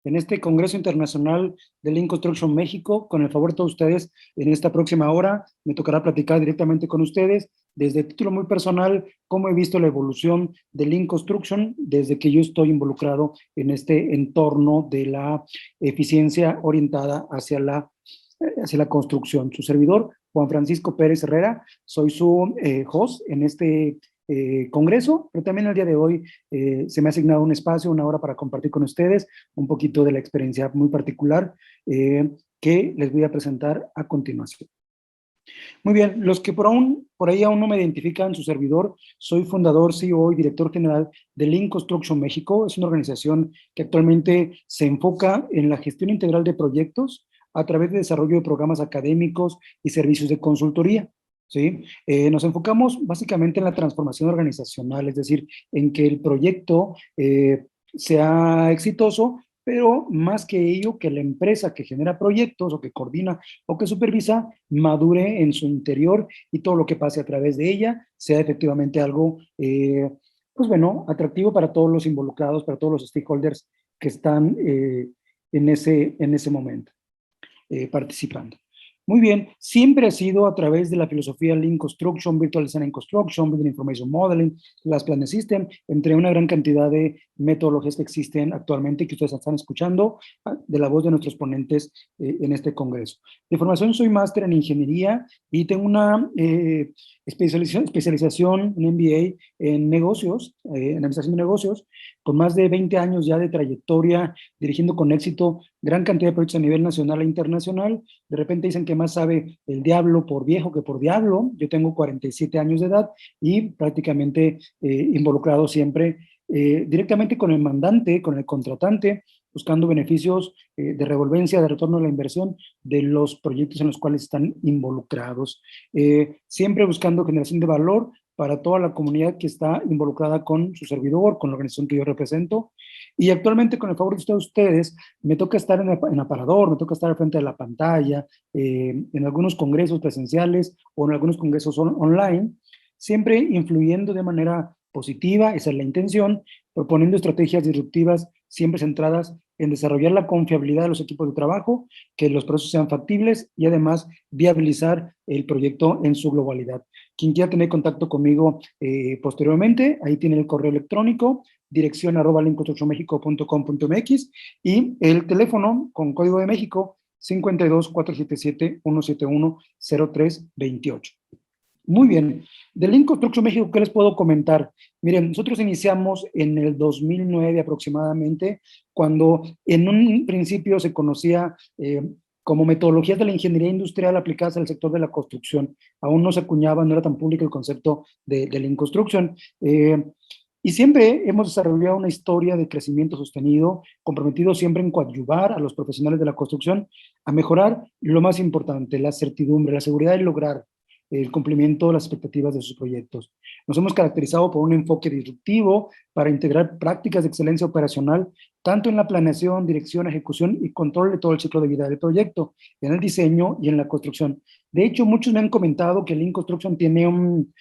en este Congreso Internacional de Lean Construction México. Con el favor de todos ustedes, en esta próxima hora me tocará platicar directamente con ustedes desde título muy personal cómo he visto la evolución de Lean Construction desde que yo estoy involucrado en este entorno de la eficiencia orientada hacia la construcción. Su servidor, Juan Francisco Pérez Herrera, soy su host en este congreso, pero también el día de hoy se me ha asignado un espacio, una hora para compartir con ustedes un poquito de la experiencia muy particular que les voy a presentar a continuación. Muy bien, los que por ahí aún no me identifican, su servidor, soy fundador, CEO y director general de Lean Construction México. Es una organización que actualmente se enfoca en la gestión integral de proyectos a través de desarrollo de programas académicos y servicios de consultoría. ¿Sí? Nos enfocamos básicamente en la transformación organizacional, es decir, en que el proyecto sea exitoso, pero más que ello, que la empresa que genera proyectos o que coordina o que supervisa madure en su interior y todo lo que pase a través de ella sea efectivamente algo, pues bueno, atractivo para todos los involucrados, para todos los stakeholders que están en ese momento participando. Muy bien, siempre ha sido a través de la filosofía Lean Construction, Virtual Design and Construction, Building Information Modeling, las Planet System, entre una gran cantidad de metodologías que existen actualmente y que ustedes están escuchando de la voz de nuestros ponentes en este congreso. De formación soy máster en ingeniería y tengo una especialización, un MBA en negocios, en administración de negocios, con más de 20 años ya de trayectoria, dirigiendo con éxito gran cantidad de proyectos a nivel nacional e internacional. De repente dicen que más sabe el diablo por viejo que por diablo. Yo tengo 47 años de edad y prácticamente involucrado siempre directamente con el mandante, con el contratante, buscando beneficios de revolvencia, de retorno a la inversión de los proyectos en los cuales están involucrados. Siempre buscando generación de valor para toda la comunidad que está involucrada con su servidor, con la organización que yo represento. Y actualmente, con el favor de ustedes, me toca estar en aparador, me toca estar al frente de la pantalla, en algunos congresos presenciales o en algunos congresos online, siempre influyendo de manera positiva, esa es la intención, proponiendo estrategias disruptivas siempre centradas en desarrollar la confiabilidad de los equipos de trabajo, que los procesos sean factibles y además viabilizar el proyecto en su globalidad. Quien quiera tener contacto conmigo posteriormente, ahí tiene el correo electrónico, dirección @leanconstructionmexico.com.mx y el teléfono con código de México 52-477-171-0328. Muy bien. De Lean Construction México, ¿qué les puedo comentar? Miren, nosotros iniciamos en el 2009 aproximadamente, cuando en un principio se conocía como metodologías de la ingeniería industrial aplicadas al sector de la construcción. Aún no se acuñaba, no era tan público el concepto de Lean Construction. Y siempre hemos desarrollado una historia de crecimiento sostenido, comprometido siempre en coadyuvar a los profesionales de la construcción a mejorar lo más importante, la certidumbre, la seguridad de lograr el cumplimiento de las expectativas de sus proyectos. Nos hemos caracterizado por un enfoque disruptivo para integrar prácticas de excelencia operacional, tanto en la planeación, dirección, ejecución y control de todo el ciclo de vida del proyecto, en el diseño y en la construcción. De hecho, muchos me han comentado que Lean Construction tiene un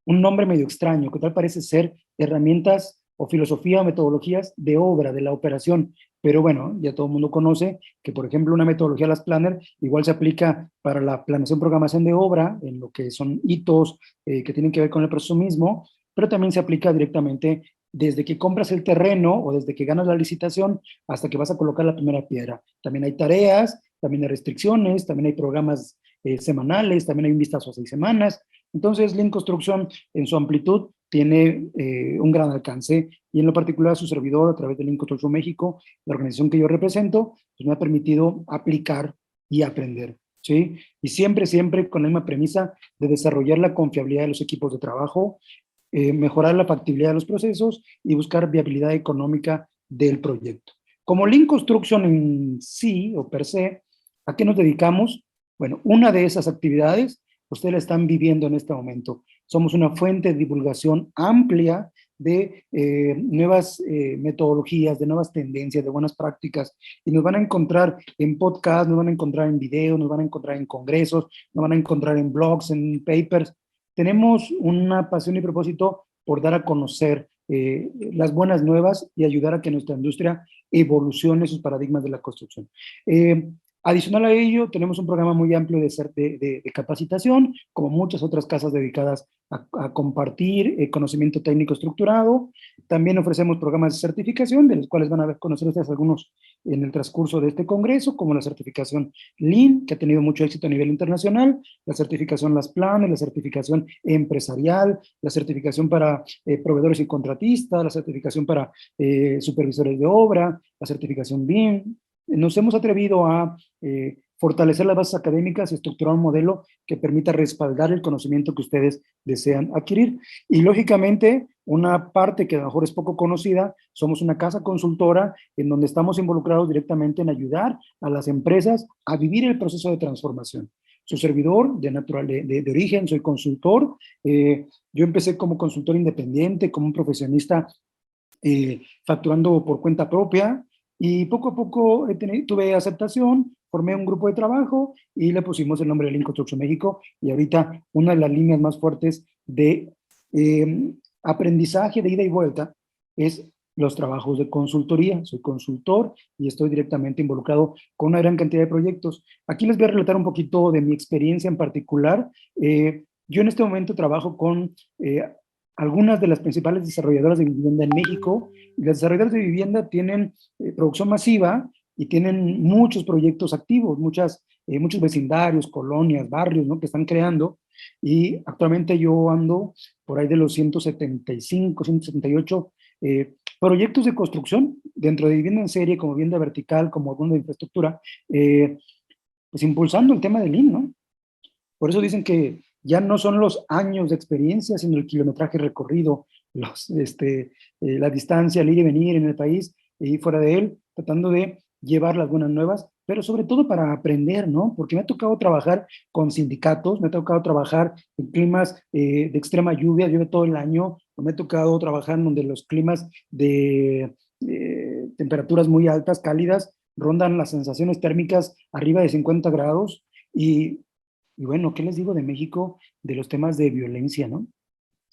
nombre medio extraño, que tal parece ser herramientas o filosofía o metodologías de obra, de la operación. Pero bueno, ya todo el mundo conoce que, por ejemplo, una metodología Last Planner igual se aplica para la planeación, programación de obra, en lo que son hitos que tienen que ver con el proceso mismo, pero también se aplica directamente desde que compras el terreno o desde que ganas la licitación hasta que vas a colocar la primera piedra. También hay tareas, también hay restricciones, también hay programas semanales, también hay un vistazo a 6 semanas. Entonces, Lean Construction en su amplitud tiene un gran alcance y en lo particular su servidor a través de Lean Construction México, la organización que yo represento, pues me ha permitido aplicar y aprender, ¿sí? Y siempre, siempre con la misma premisa de desarrollar la confiabilidad de los equipos de trabajo, mejorar la factibilidad de los procesos y buscar viabilidad económica del proyecto. Como Lean Construction en sí o per se, ¿a qué nos dedicamos? Bueno, una de esas actividades ustedes la están viviendo en este momento. Somos una fuente de divulgación amplia de nuevas metodologías, de nuevas tendencias, de buenas prácticas, y nos van a encontrar en podcast, nos van a encontrar en videos, nos van a encontrar en congresos, nos van a encontrar en blogs, en papers. Tenemos una pasión y propósito por dar a conocer las buenas nuevas y ayudar a que nuestra industria evolucione sus paradigmas de la construcción. Adicional a ello, tenemos un programa muy amplio de capacitación, como muchas otras casas dedicadas a compartir conocimiento técnico estructurado. También ofrecemos programas de certificación, de los cuales van a conocer ustedes algunos en el transcurso de este congreso, como la certificación Lean, que ha tenido mucho éxito a nivel internacional, la certificación Las Planes, la certificación empresarial, la certificación para proveedores y contratistas, la certificación para supervisores de obra, la certificación BIM. Nos hemos atrevido a fortalecer las bases académicas y estructurar un modelo que permita respaldar el conocimiento que ustedes desean adquirir. Y lógicamente, una parte que a lo mejor es poco conocida, somos una casa consultora en donde estamos involucrados directamente en ayudar a las empresas a vivir el proceso de transformación. Su servidor de origen, soy consultor. Yo empecé como consultor independiente, como un profesionista facturando por cuenta propia, y poco a poco tuve aceptación, formé un grupo de trabajo y le pusimos el nombre de Lean Construction México, y ahorita una de las líneas más fuertes de aprendizaje de ida y vuelta es los trabajos de consultoría. Soy consultor y estoy directamente involucrado con una gran cantidad de proyectos. Aquí les voy a relatar un poquito de mi experiencia en particular. Yo en este momento trabajo con algunas de las principales desarrolladoras de vivienda en México. Y las desarrolladoras de vivienda tienen producción masiva y tienen muchos proyectos activos, muchos vecindarios, colonias, barrios, ¿no?, que están creando. Y actualmente yo ando por ahí de los 175, 178 proyectos de construcción dentro de vivienda en serie, como vivienda vertical, como alguna de infraestructura, pues impulsando el tema del Lean, ¿no? Por eso dicen que ya no son los años de experiencia, sino el kilometraje recorrido, la distancia, el ir y venir en el país y fuera de él, tratando de llevar las buenas nuevas, pero sobre todo para aprender, ¿no? Porque me ha tocado trabajar con sindicatos, me ha tocado trabajar en climas de extrema lluvia, llueve todo el año, me ha tocado trabajar en donde los climas de temperaturas muy altas, cálidas, rondan las sensaciones térmicas arriba de 50 grados, y bueno, ¿qué les digo de México, de los temas de violencia, no?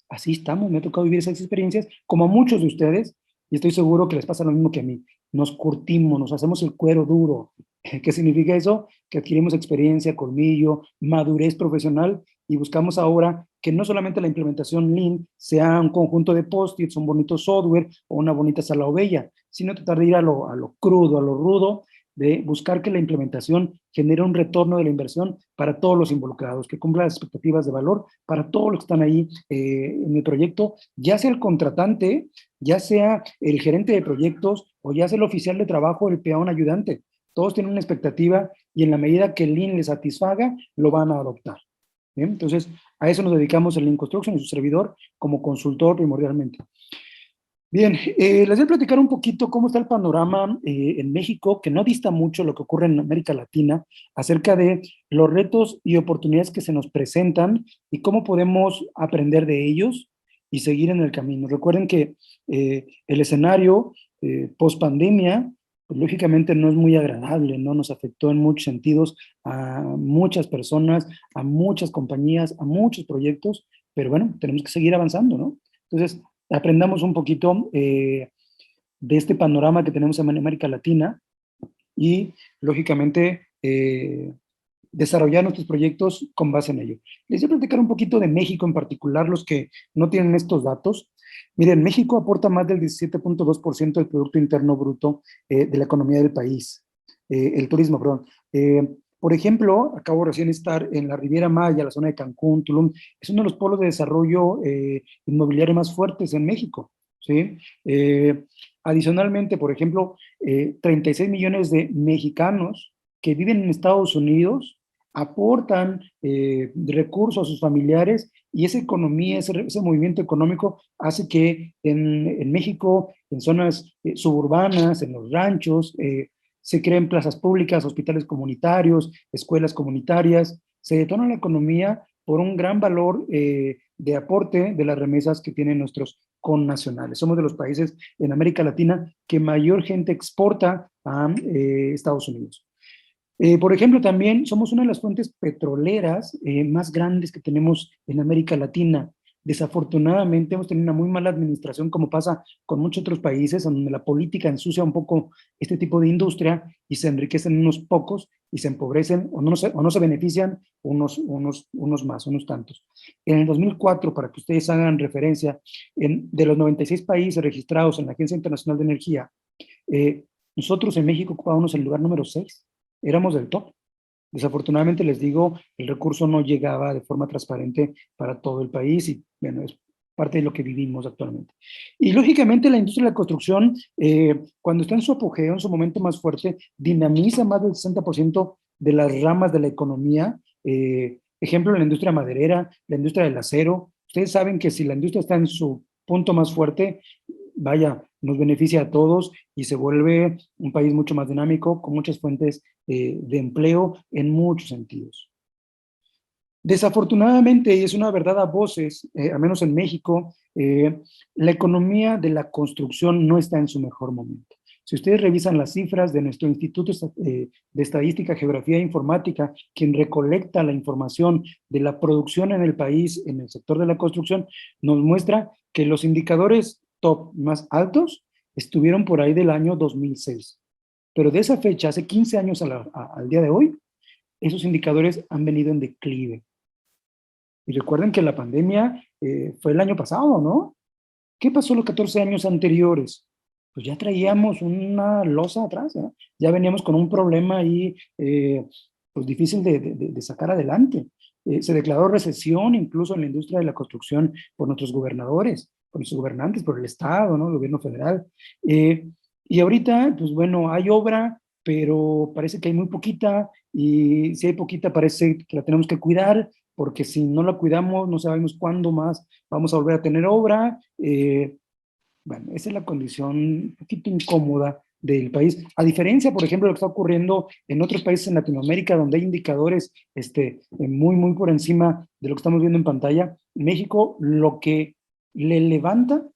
Así estamos, me ha tocado vivir esas experiencias, como a muchos de ustedes, y estoy seguro que les pasa lo mismo que a mí. Nos curtimos, nos hacemos el cuero duro. ¿Qué significa eso? Que adquirimos experiencia, colmillo, madurez profesional, y buscamos ahora que no solamente la implementación Lean sea un conjunto de post-its, un bonito software o una bonita sala o bella, sino tratar de ir a lo crudo, a lo rudo, de buscar que la implementación genere un retorno de la inversión para todos los involucrados, que cumpla las expectativas de valor para todos los que están ahí en el proyecto, ya sea el contratante, ya sea el gerente de proyectos, o ya sea el oficial de trabajo, el peón ayudante. Todos tienen una expectativa, y en la medida que el Lean les satisfaga, lo van a adoptar. ¿Bien? Entonces, a eso nos dedicamos en Lean Construction, en su servidor, como consultor primordialmente. Bien, les voy a platicar un poquito cómo está el panorama en México, que no dista mucho lo que ocurre en América Latina, acerca de los retos y oportunidades que se nos presentan y cómo podemos aprender de ellos y seguir en el camino. Recuerden que el escenario post pandemia, pues, lógicamente no es muy agradable, ¿no? Nos afectó en muchos sentidos a muchas personas, a muchas compañías, a muchos proyectos, pero bueno, tenemos que seguir avanzando, ¿no? Entonces, aprendamos un poquito de este panorama que tenemos en América Latina y, lógicamente, desarrollar nuestros proyectos con base en ello. Les voy a platicar un poquito de México en particular, los que no tienen estos datos. Miren, México aporta más del 17.2% del Producto Interno Bruto de la economía del país, el turismo, perdón. Por ejemplo, acabo recién de estar en la Riviera Maya, la zona de Cancún, Tulum. Es uno de los polos de desarrollo inmobiliario más fuertes en México, ¿sí? Adicionalmente, por ejemplo, 36 millones de mexicanos que viven en Estados Unidos aportan recursos a sus familiares, y esa economía, ese movimiento económico hace que en México, en zonas suburbanas, en los ranchos, se creen plazas públicas, hospitales comunitarios, escuelas comunitarias. Se detona la economía por un gran valor de aporte de las remesas que tienen nuestros connacionales. Somos de los países en América Latina que mayor gente exporta a Estados Unidos. Por ejemplo, también somos una de las fuentes petroleras más grandes que tenemos en América Latina. Desafortunadamente hemos tenido una muy mala administración, como pasa con muchos otros países, donde la política ensucia un poco este tipo de industria y se enriquecen unos pocos y se empobrecen o no se benefician unos más, unos tantos. En el 2004, para que ustedes hagan referencia, de los 96 países registrados en la Agencia Internacional de Energía, nosotros en México ocupábamos el lugar número 6, éramos del top. Desafortunadamente, les digo, el recurso no llegaba de forma transparente para todo el país y, bueno, es parte de lo que vivimos actualmente. Y lógicamente la industria de la construcción, cuando está en su apogeo, en su momento más fuerte, dinamiza más del 60% de las ramas de la economía. Ejemplo, la industria maderera, la industria del acero. Ustedes saben que si la industria está en su punto más fuerte, vaya, nos beneficia a todos y se vuelve un país mucho más dinámico, con muchas fuentes de empleo en muchos sentidos. Desafortunadamente, y es una verdad a voces, al menos en México, la economía de la construcción no está en su mejor momento. Si ustedes revisan las cifras de nuestro Instituto de Estadística, Geografía e Informática, quien recolecta la información de la producción en el país, en el sector de la construcción, nos muestra que los indicadores top más altos estuvieron por ahí del año 2006. Pero de esa fecha, hace 15 años al día de hoy, esos indicadores han venido en declive. Y recuerden que la pandemia fue el año pasado, ¿no? ¿Qué pasó los 14 años anteriores? Pues ya traíamos una losa atrás, ¿eh? Ya veníamos con un problema ahí pues difícil de sacar adelante. Se declaró recesión incluso en la industria de la construcción por nuestros gobernadores, por nuestros gobernantes, por el Estado, ¿no? El gobierno federal. Y ahorita, pues bueno, hay obra, pero parece que hay muy poquita, y si hay poquita parece que la tenemos que cuidar, porque si no la cuidamos no sabemos cuándo más vamos a volver a tener obra. Bueno, esa es la condición un poquito incómoda del país. A diferencia, por ejemplo, de lo que está ocurriendo en otros países en Latinoamérica, donde hay indicadores muy por encima de lo que estamos viendo en pantalla, en México lo que le levanta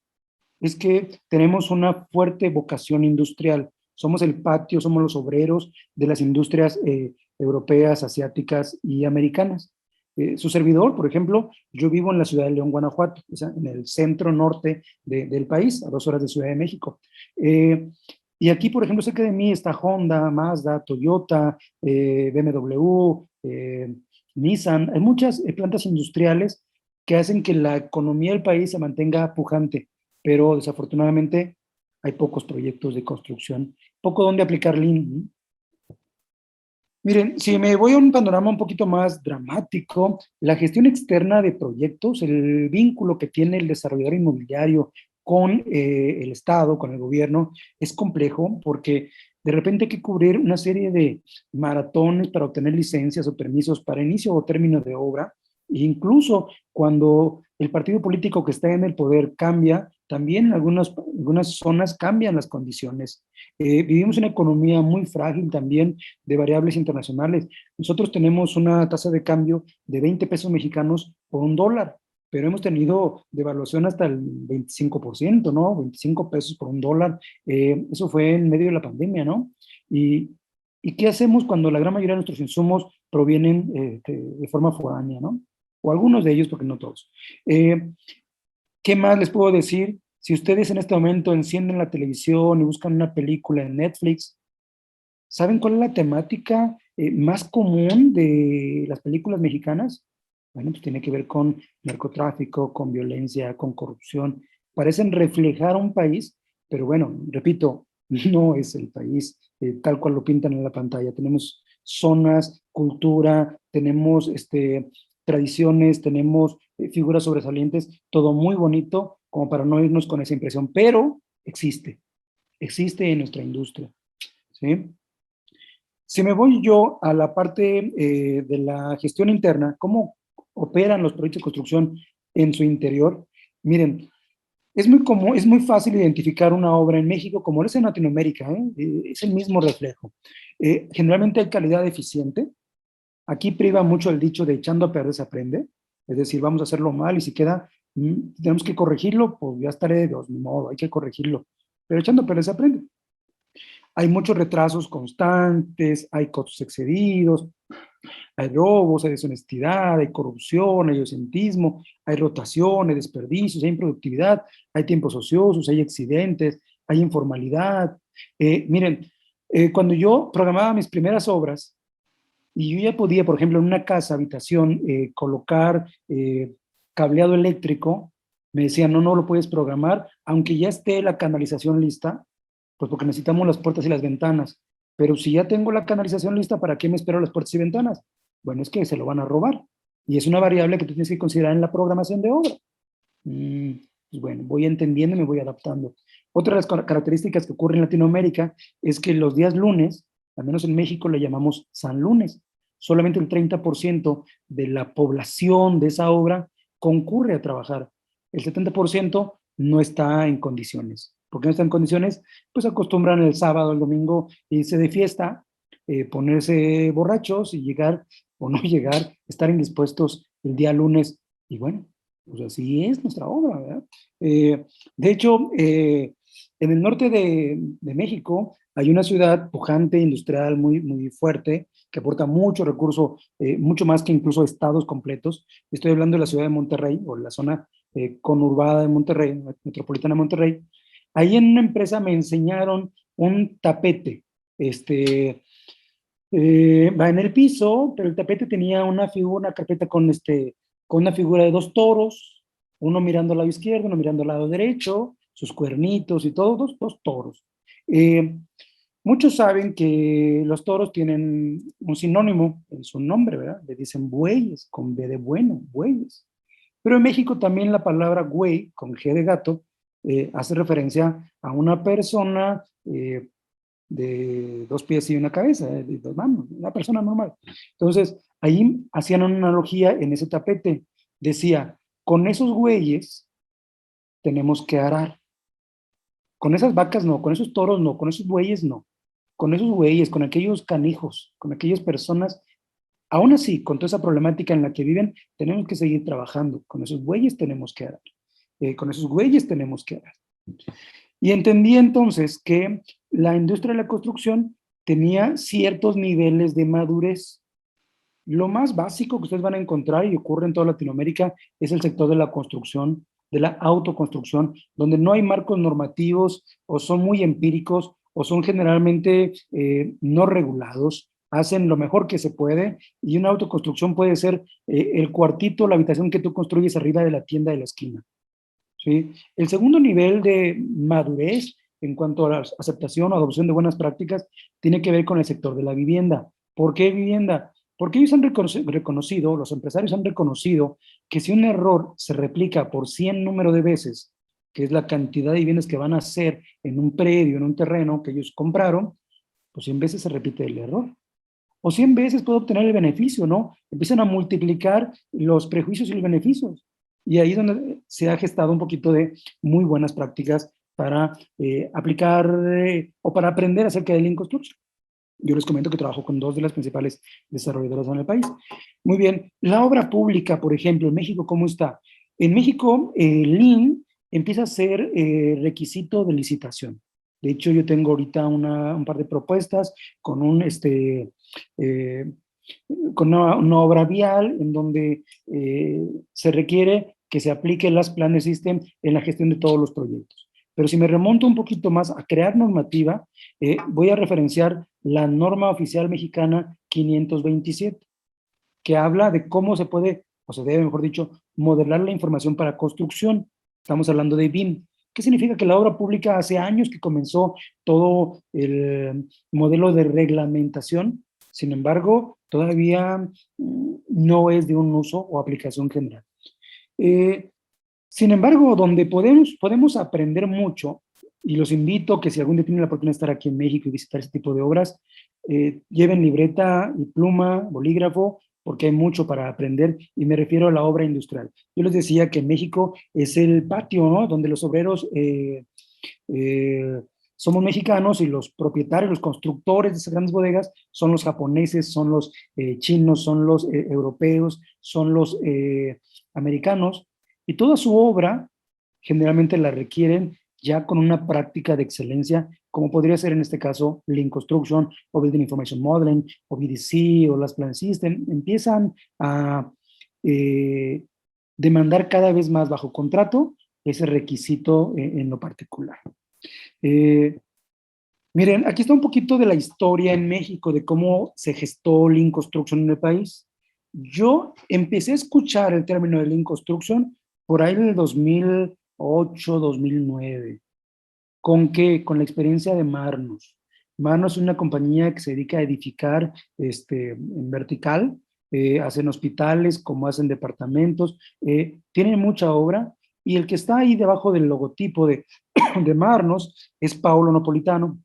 es que tenemos una fuerte vocación industrial. Somos el patio, somos los obreros de las industrias europeas, asiáticas y americanas. Su servidor, por ejemplo, yo vivo en la ciudad de León, Guanajuato, o sea, en el centro norte del país, a 2 horas de Ciudad de México. Y aquí, por ejemplo, cerca de mí está Honda, Mazda, Toyota, BMW, Nissan. Hay muchas plantas industriales que hacen que la economía del país se mantenga pujante, pero desafortunadamente hay pocos proyectos de construcción, poco donde aplicar Lean. Miren, si me voy a un panorama un poquito más dramático, la gestión externa de proyectos, el vínculo que tiene el desarrollador inmobiliario con el Estado, con el gobierno, es complejo porque de repente hay que cubrir una serie de maratones para obtener licencias o permisos para inicio o término de obra. E incluso cuando el partido político que está en el poder cambia, también en algunas zonas cambian las condiciones. Vivimos una economía muy frágil también de variables internacionales. Nosotros tenemos una tasa de cambio de 20 pesos mexicanos por un dólar, pero hemos tenido devaluación hasta el 25%, ¿no? 25 pesos por un dólar. Eso fue en medio de la pandemia, ¿no? Y, ¿Y qué hacemos cuando la gran mayoría de nuestros insumos provienen de forma foránea, ¿no? O algunos de ellos, porque no todos. ¿Qué más les puedo decir? Si ustedes en este momento encienden la televisión y buscan una película en Netflix, ¿saben cuál es la temática más común de las películas mexicanas? Bueno, pues tiene que ver con narcotráfico, con violencia, con corrupción. Parecen reflejar un país, pero bueno, repito, no es el país tal cual lo pintan en la pantalla. Tenemos zonas, cultura, tenemos tradiciones, tenemos figuras sobresalientes, todo muy bonito, como para no irnos con esa impresión, pero existe en nuestra industria, ¿sí? Si me voy yo a la parte de la gestión interna, ¿cómo operan los proyectos de construcción en su interior? Miren, es muy común, es muy fácil identificar una obra en México, como es en Latinoamérica, ¿eh? Es el mismo reflejo. Generalmente hay calidad eficiente. Aquí priva mucho el dicho de echando a perder se aprende. Es decir, vamos a hacerlo mal y si queda, tenemos que corregirlo, pues ya estaré de Dios, ni modo, hay que corregirlo. Pero echando a perder se aprende. Hay muchos retrasos constantes, hay costos excedidos, Hay robos, hay deshonestidad, hay corrupción, hay ausentismo, hay rotación, hay desperdicios, hay improductividad, hay tiempos ociosos, hay accidentes, hay informalidad. Miren, cuando yo programaba mis primeras obras, y yo ya podía, por ejemplo, en una casa, habitación, colocar cableado eléctrico, me decían, no, no lo puedes programar, aunque ya esté la canalización lista, pues porque necesitamos las puertas y las ventanas. Pero si ya tengo la canalización lista, ¿para qué me espero las puertas y ventanas? Bueno, es que se lo van a robar. Y es una variable que tú tienes que considerar en la programación de obra. Mm, pues bueno, voy entendiendo y me voy adaptando. Otra de las características que ocurre en Latinoamérica es que los días lunes, al menos en México le llamamos San Lunes, solamente el 30% de la población de esa obra concurre a trabajar. El 70% no está en condiciones. ¿Por qué no está en condiciones? Pues acostumbran el sábado, el domingo, irse de fiesta, ponerse borrachos y llegar o no llegar, estar indispuestos el día lunes. Y bueno, pues así es nuestra obra, ¿verdad? De hecho, en el norte de México hay una ciudad pujante, industrial, muy, muy fuerte, que aporta mucho recurso, mucho más que incluso estados completos. Estoy hablando de la ciudad de Monterrey, o la zona conurbada de Monterrey, metropolitana de Monterrey. Ahí en una empresa me enseñaron un tapete, va en el piso, pero el tapete tenía una figura, una carpeta con una figura de dos toros, uno mirando al lado izquierdo, uno mirando al lado derecho, sus cuernitos y todo, dos toros. Eh, Muchos saben que los toros tienen un sinónimo en su nombre, ¿verdad? Le dicen bueyes, con B de bueno, bueyes. Pero en México también la palabra güey, con G de gato, hace referencia a una persona de dos pies y una cabeza, de dos manos, una persona normal. Entonces, ahí hacían una analogía en ese tapete. Decía, con esos güeyes tenemos que arar. Con esas vacas no, con esos toros no, con esos bueyes no. Con esos güeyes, con aquellos canijos, con aquellas personas, aún así, con toda esa problemática en la que viven, tenemos que seguir trabajando. Con esos güeyes tenemos que arar. Con esos güeyes tenemos que arar. Y entendí entonces que la industria de la construcción tenía ciertos niveles de madurez. Lo más básico que ustedes van a encontrar y ocurre en toda Latinoamérica es el sector de la construcción, de la autoconstrucción, donde no hay marcos normativos o son muy empíricos o son generalmente no regulados, hacen lo mejor que se puede y una autoconstrucción puede ser el cuartito, la habitación que tú construyes arriba de la tienda de la esquina. ¿Sí? El segundo nivel de madurez en cuanto a la aceptación o adopción de buenas prácticas tiene que ver con el sector de la vivienda. ¿Por qué vivienda? Porque ellos han reconocido, los empresarios han reconocido que si un error se replica por 100 número de veces, que es la cantidad de bienes que van a hacer en un predio, en un terreno que ellos compraron, pues 100 veces se repite el error. O 100 veces puedo obtener el beneficio, ¿no? Empiezan a multiplicar los prejuicios y los beneficios. Y ahí es donde se ha gestado un poquito de muy buenas prácticas para aplicar o para aprender acerca del Lean Construction. Yo les comento que trabajo con dos de las principales desarrolladoras en el país. Muy bien, la obra pública, por ejemplo, en México, ¿cómo está? En México, Lean empieza a ser requisito de licitación. De hecho, yo tengo ahorita un par de propuestas con eh, con una obra vial en donde se requiere que se aplique las planes system en la gestión de todos los proyectos. Pero si me remonto un poquito más a crear normativa, voy a referenciar la norma oficial mexicana 527, que habla de cómo se puede, o se debe, mejor dicho, modelar la información para construcción. Estamos hablando de BIM. ¿Qué significa? Que la obra pública hace años que comenzó todo el modelo de reglamentación, sin embargo, todavía no es de un uso o aplicación general. Eh, Sin embargo, donde podemos aprender mucho, y los invito que si algún día tienen la oportunidad de estar aquí en México y visitar este tipo de obras, lleven libreta y pluma, bolígrafo, porque hay mucho para aprender, y me refiero a la obra industrial. Yo les decía que en México es el patio, ¿no? Donde los obreros eh, somos mexicanos y los propietarios, los constructores de esas grandes bodegas son los japoneses, son los chinos, son los europeos, son los americanos, y toda su obra generalmente la requieren ya con una práctica de excelencia como podría ser en este caso Lean Construction o Building Information Modeling o BDC o las Plan System, empiezan a demandar cada vez más bajo contrato ese requisito en lo particular. Miren, aquí está un poquito de la historia en México, de cómo se gestó Lean Construction en el país. Yo empecé a escuchar el término de Lean Construction por ahí en el 2008, 2009. ¿Con qué? Con la experiencia de Marnos. Marnos es una compañía que se dedica a edificar en vertical, hacen hospitales, como hacen departamentos, tienen mucha obra, y el que está ahí debajo del logotipo de Marnos es Paolo Napolitano,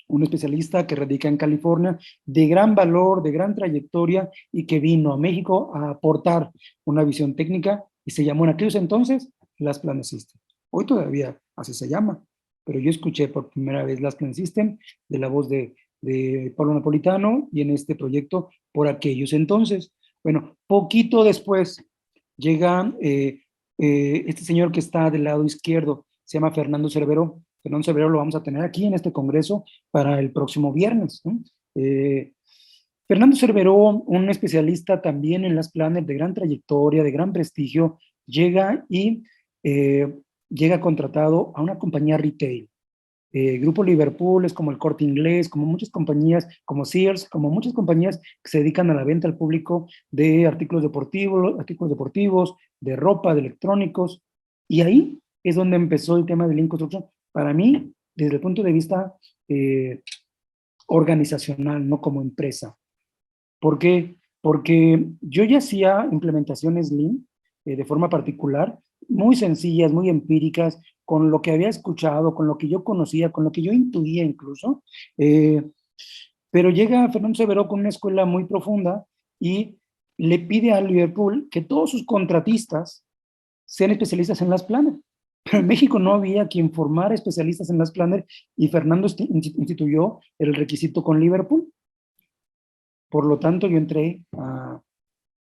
un especialista que radica en California, de gran valor, de gran trayectoria, y que vino a México a aportar una visión técnica, y se llamó en aquellos entonces Last Plan System. Hoy todavía así se llama, pero yo escuché por primera vez Last Plan System de la voz de Pablo Napolitano, y en este proyecto por aquellos entonces. Bueno, poquito después llega este señor que está del lado izquierdo, se llama Fernando Cerveró. Fernando Cerveró lo vamos a tener aquí en este congreso para el próximo viernes, ¿no? Fernando Cerveró, un especialista también en las planes de gran trayectoria, de gran prestigio, llega y llega contratado a una compañía retail. Grupo Liverpool es como el Corte Inglés, como muchas compañías, como Sears, como muchas compañías que se dedican a la venta al público de artículos deportivos, de ropa, de electrónicos, y ahí es donde empezó el tema de Lean Construction, para mí, desde el punto de vista organizacional, no como empresa. ¿Por qué? Porque yo ya hacía implementaciones Lean de forma particular, muy sencillas, muy empíricas, con lo que había escuchado, con lo que yo conocía, con lo que yo intuía incluso. Pero llega Fernando Severo con una escuela muy profunda y le pide a Liverpool que todos sus contratistas sean especialistas en las planas. Pero en México no había quien formara especialistas en las planas, y Fernando instituyó el requisito con Liverpool. Por lo tanto, yo entré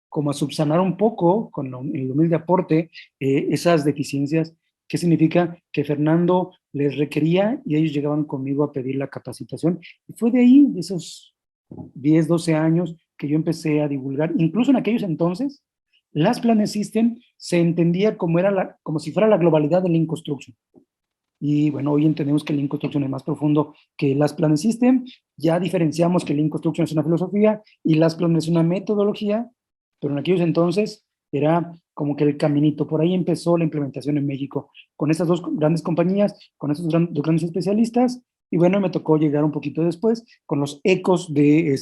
como a subsanar un poco con el humilde aporte esas deficiencias. ¿Qué significa? Que Fernando les requería y ellos llegaban conmigo a pedir la capacitación. Y fue de ahí, de esos 10, 12 años, que yo empecé a divulgar. Incluso en aquellos entonces, las Planet System se entendía como si fuera la globalidad del Lean Construction. Y bueno, hoy entendemos que el Lean Construction es más profundo que las Planet System. Ya diferenciamos que el Lean Construction es una filosofía y las Planet es una metodología, pero en aquellos entonces era como que el caminito. Por ahí empezó la implementación en México, con estas dos grandes compañías, con estos dos grandes especialistas, y bueno, me tocó llegar un poquito después con los ecos de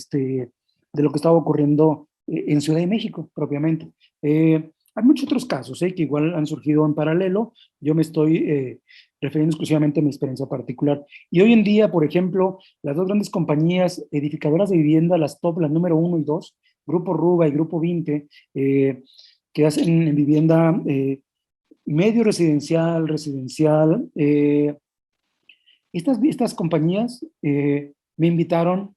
lo que estaba ocurriendo en Ciudad de México propiamente. Hay muchos otros casos que igual han surgido en paralelo. Yo me estoy refiriendo exclusivamente a mi experiencia particular. Y hoy en día, por ejemplo, las dos grandes compañías edificadoras de vivienda, las top, las número 1 y 2, Grupo Ruba y Grupo Vinte, que hacen en vivienda medio residencial, estas compañías me invitaron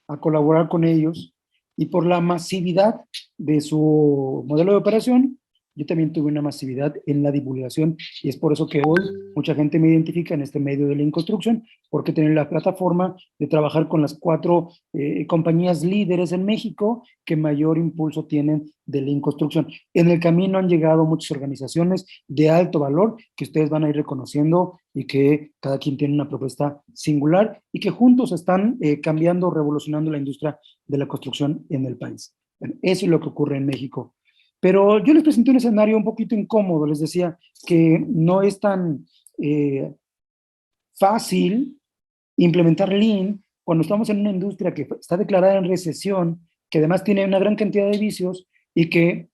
a colaborar con ellos, y por la masividad de su modelo de operación, yo también tuve una masividad en la divulgación, y es por eso que hoy mucha gente me identifica en este medio de Lean Construction, porque tienen la plataforma de trabajar con las 4 compañías líderes en México que mayor impulso tienen de Lean Construction. En el camino han llegado muchas organizaciones de alto valor que ustedes van a ir reconociendo, y que cada quien tiene una propuesta singular, y que juntos están cambiando, revolucionando la industria de la construcción en el país. Bueno, eso es lo que ocurre en México. Pero yo les presenté un escenario un poquito incómodo. Les decía que no es tan fácil implementar Lean cuando estamos en una industria que está declarada en recesión, que además tiene una gran cantidad de vicios, y que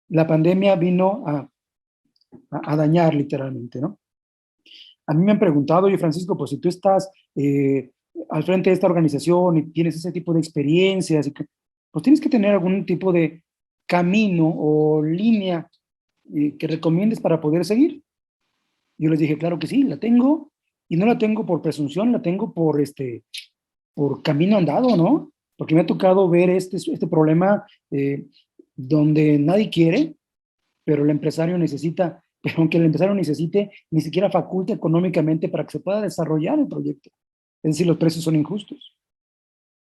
la pandemia vino a dañar literalmente, ¿no? A mí me han preguntado, oye Francisco, pues si tú estás al frente de esta organización y tienes ese tipo de experiencias, pues tienes que tener algún tipo de camino o línea que recomiendes para poder seguir. Yo les dije, claro que sí, la tengo, y no la tengo por presunción, la tengo por camino andado, ¿no? Porque me ha tocado ver este problema donde nadie quiere, pero el empresario necesita, pero aunque el empresario necesite, ni siquiera faculta económicamente para que se pueda desarrollar el proyecto. Es decir, los precios son injustos.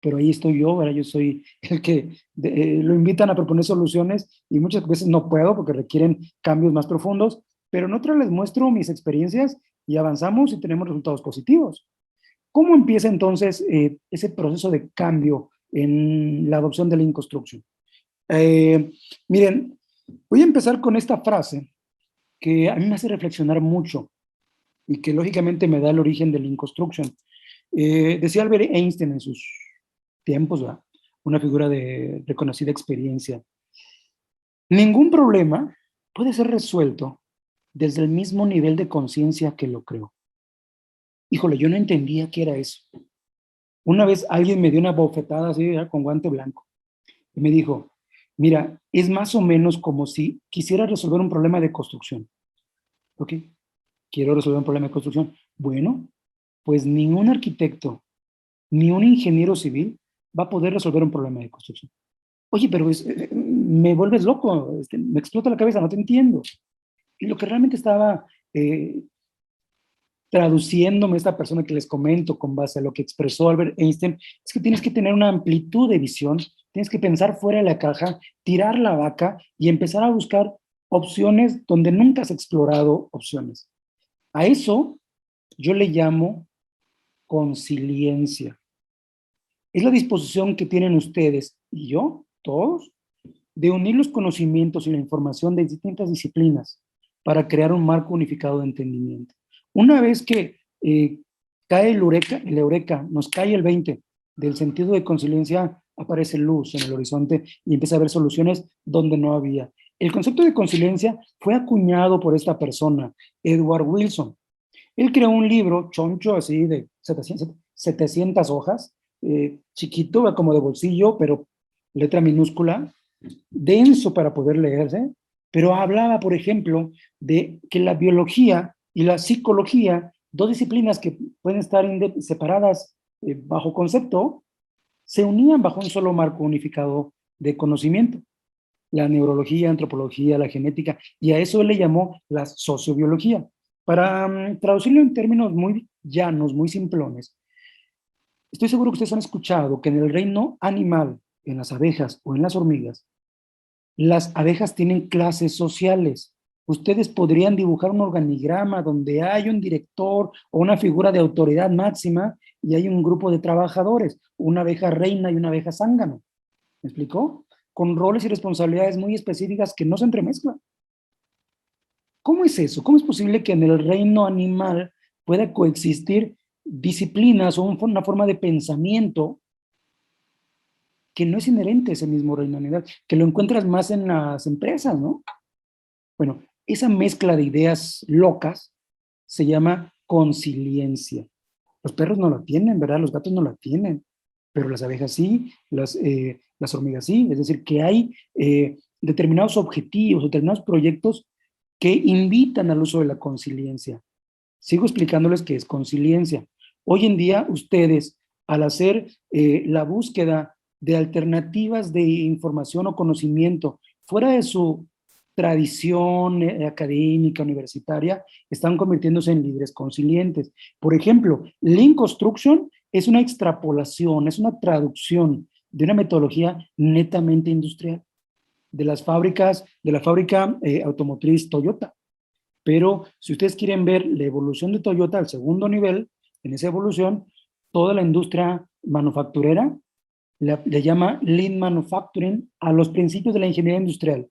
Pero ahí estoy yo, ¿verdad? Yo soy el que lo invitan a proponer soluciones y muchas veces no puedo porque requieren cambios más profundos, pero en otras les muestro mis experiencias y avanzamos y tenemos resultados positivos. ¿Cómo empieza entonces ese proceso de cambio en la adopción del Lean Construction? Miren, voy a empezar con esta frase que a mí me hace reflexionar mucho y que lógicamente me da el origen del Lean Construction. Decía Albert Einstein en sus tiempos, ¿verdad? Una figura de reconocida experiencia. Ningún problema puede ser resuelto desde el mismo nivel de conciencia que lo creó. Híjole, yo no entendía qué era eso. Una vez alguien me dio una bofetada así, ¿verdad? Con guante blanco y me dijo, mira, es más o menos como si quisiera resolver un problema de construcción. ¿Ok? Quiero resolver un problema de construcción. Bueno, pues ningún arquitecto ni un ingeniero civil va a poder resolver un problema de construcción. Oye, pero me vuelves loco, me explota la cabeza, no te entiendo. Y lo que realmente estaba traduciéndome esta persona que les comento con base a lo que expresó Albert Einstein, es que tienes que tener una amplitud de visión, tienes que pensar fuera de la caja, tirar la vaca y empezar a buscar opciones donde nunca has explorado opciones. A eso yo le llamo consiliencia. Es la disposición que tienen ustedes y yo, todos, de unir los conocimientos y la información de distintas disciplinas para crear un marco unificado de entendimiento. Una vez que cae el eureka, nos cae el 20 del sentido de consiliencia, aparece luz en el horizonte y empieza a haber soluciones donde no había. El concepto de consiliencia fue acuñado por esta persona, Edward Wilson. Él creó un libro choncho así de 700 hojas, chiquito, como de bolsillo, pero letra minúscula, denso para poder leerse, pero hablaba, por ejemplo, de que la biología y la psicología, dos disciplinas que pueden estar separadas bajo concepto, se unían bajo un solo marco unificado de conocimiento. La neurología, antropología, la genética, y a eso él le llamó la sociobiología. Para traducirlo en términos muy llanos, muy simplones, estoy seguro que ustedes han escuchado que en el reino animal, en las abejas o en las hormigas, las abejas tienen clases sociales. Ustedes podrían dibujar un organigrama donde hay un director o una figura de autoridad máxima y hay un grupo de trabajadores, una abeja reina y una abeja zángano. ¿Me explicó? Con roles y responsabilidades muy específicas que no se entremezclan. ¿Cómo es eso? ¿Cómo es posible que en el reino animal pueda coexistir disciplinas o una forma de pensamiento que no es inherente a ese mismo reino animal, que lo encuentras más en las empresas, ¿no? Bueno, esa mezcla de ideas locas se llama consiliencia. Los perros no la tienen, ¿verdad? Los gatos no la tienen, pero las abejas sí, las hormigas sí. Es decir, que hay determinados objetivos, determinados proyectos que invitan al uso de la consiliencia. Sigo explicándoles qué es consiliencia. Hoy en día ustedes, al hacer la búsqueda de alternativas de información o conocimiento fuera de su tradición académica, universitaria, están convirtiéndose en líderes consilientes. Por ejemplo, Lean Construction es una extrapolación, es una traducción de una metodología netamente industrial de las fábricas, de la fábrica automotriz Toyota. Pero si ustedes quieren ver la evolución de Toyota al segundo nivel, en esa evolución, toda la industria manufacturera le llama Lean Manufacturing a los principios de la ingeniería industrial,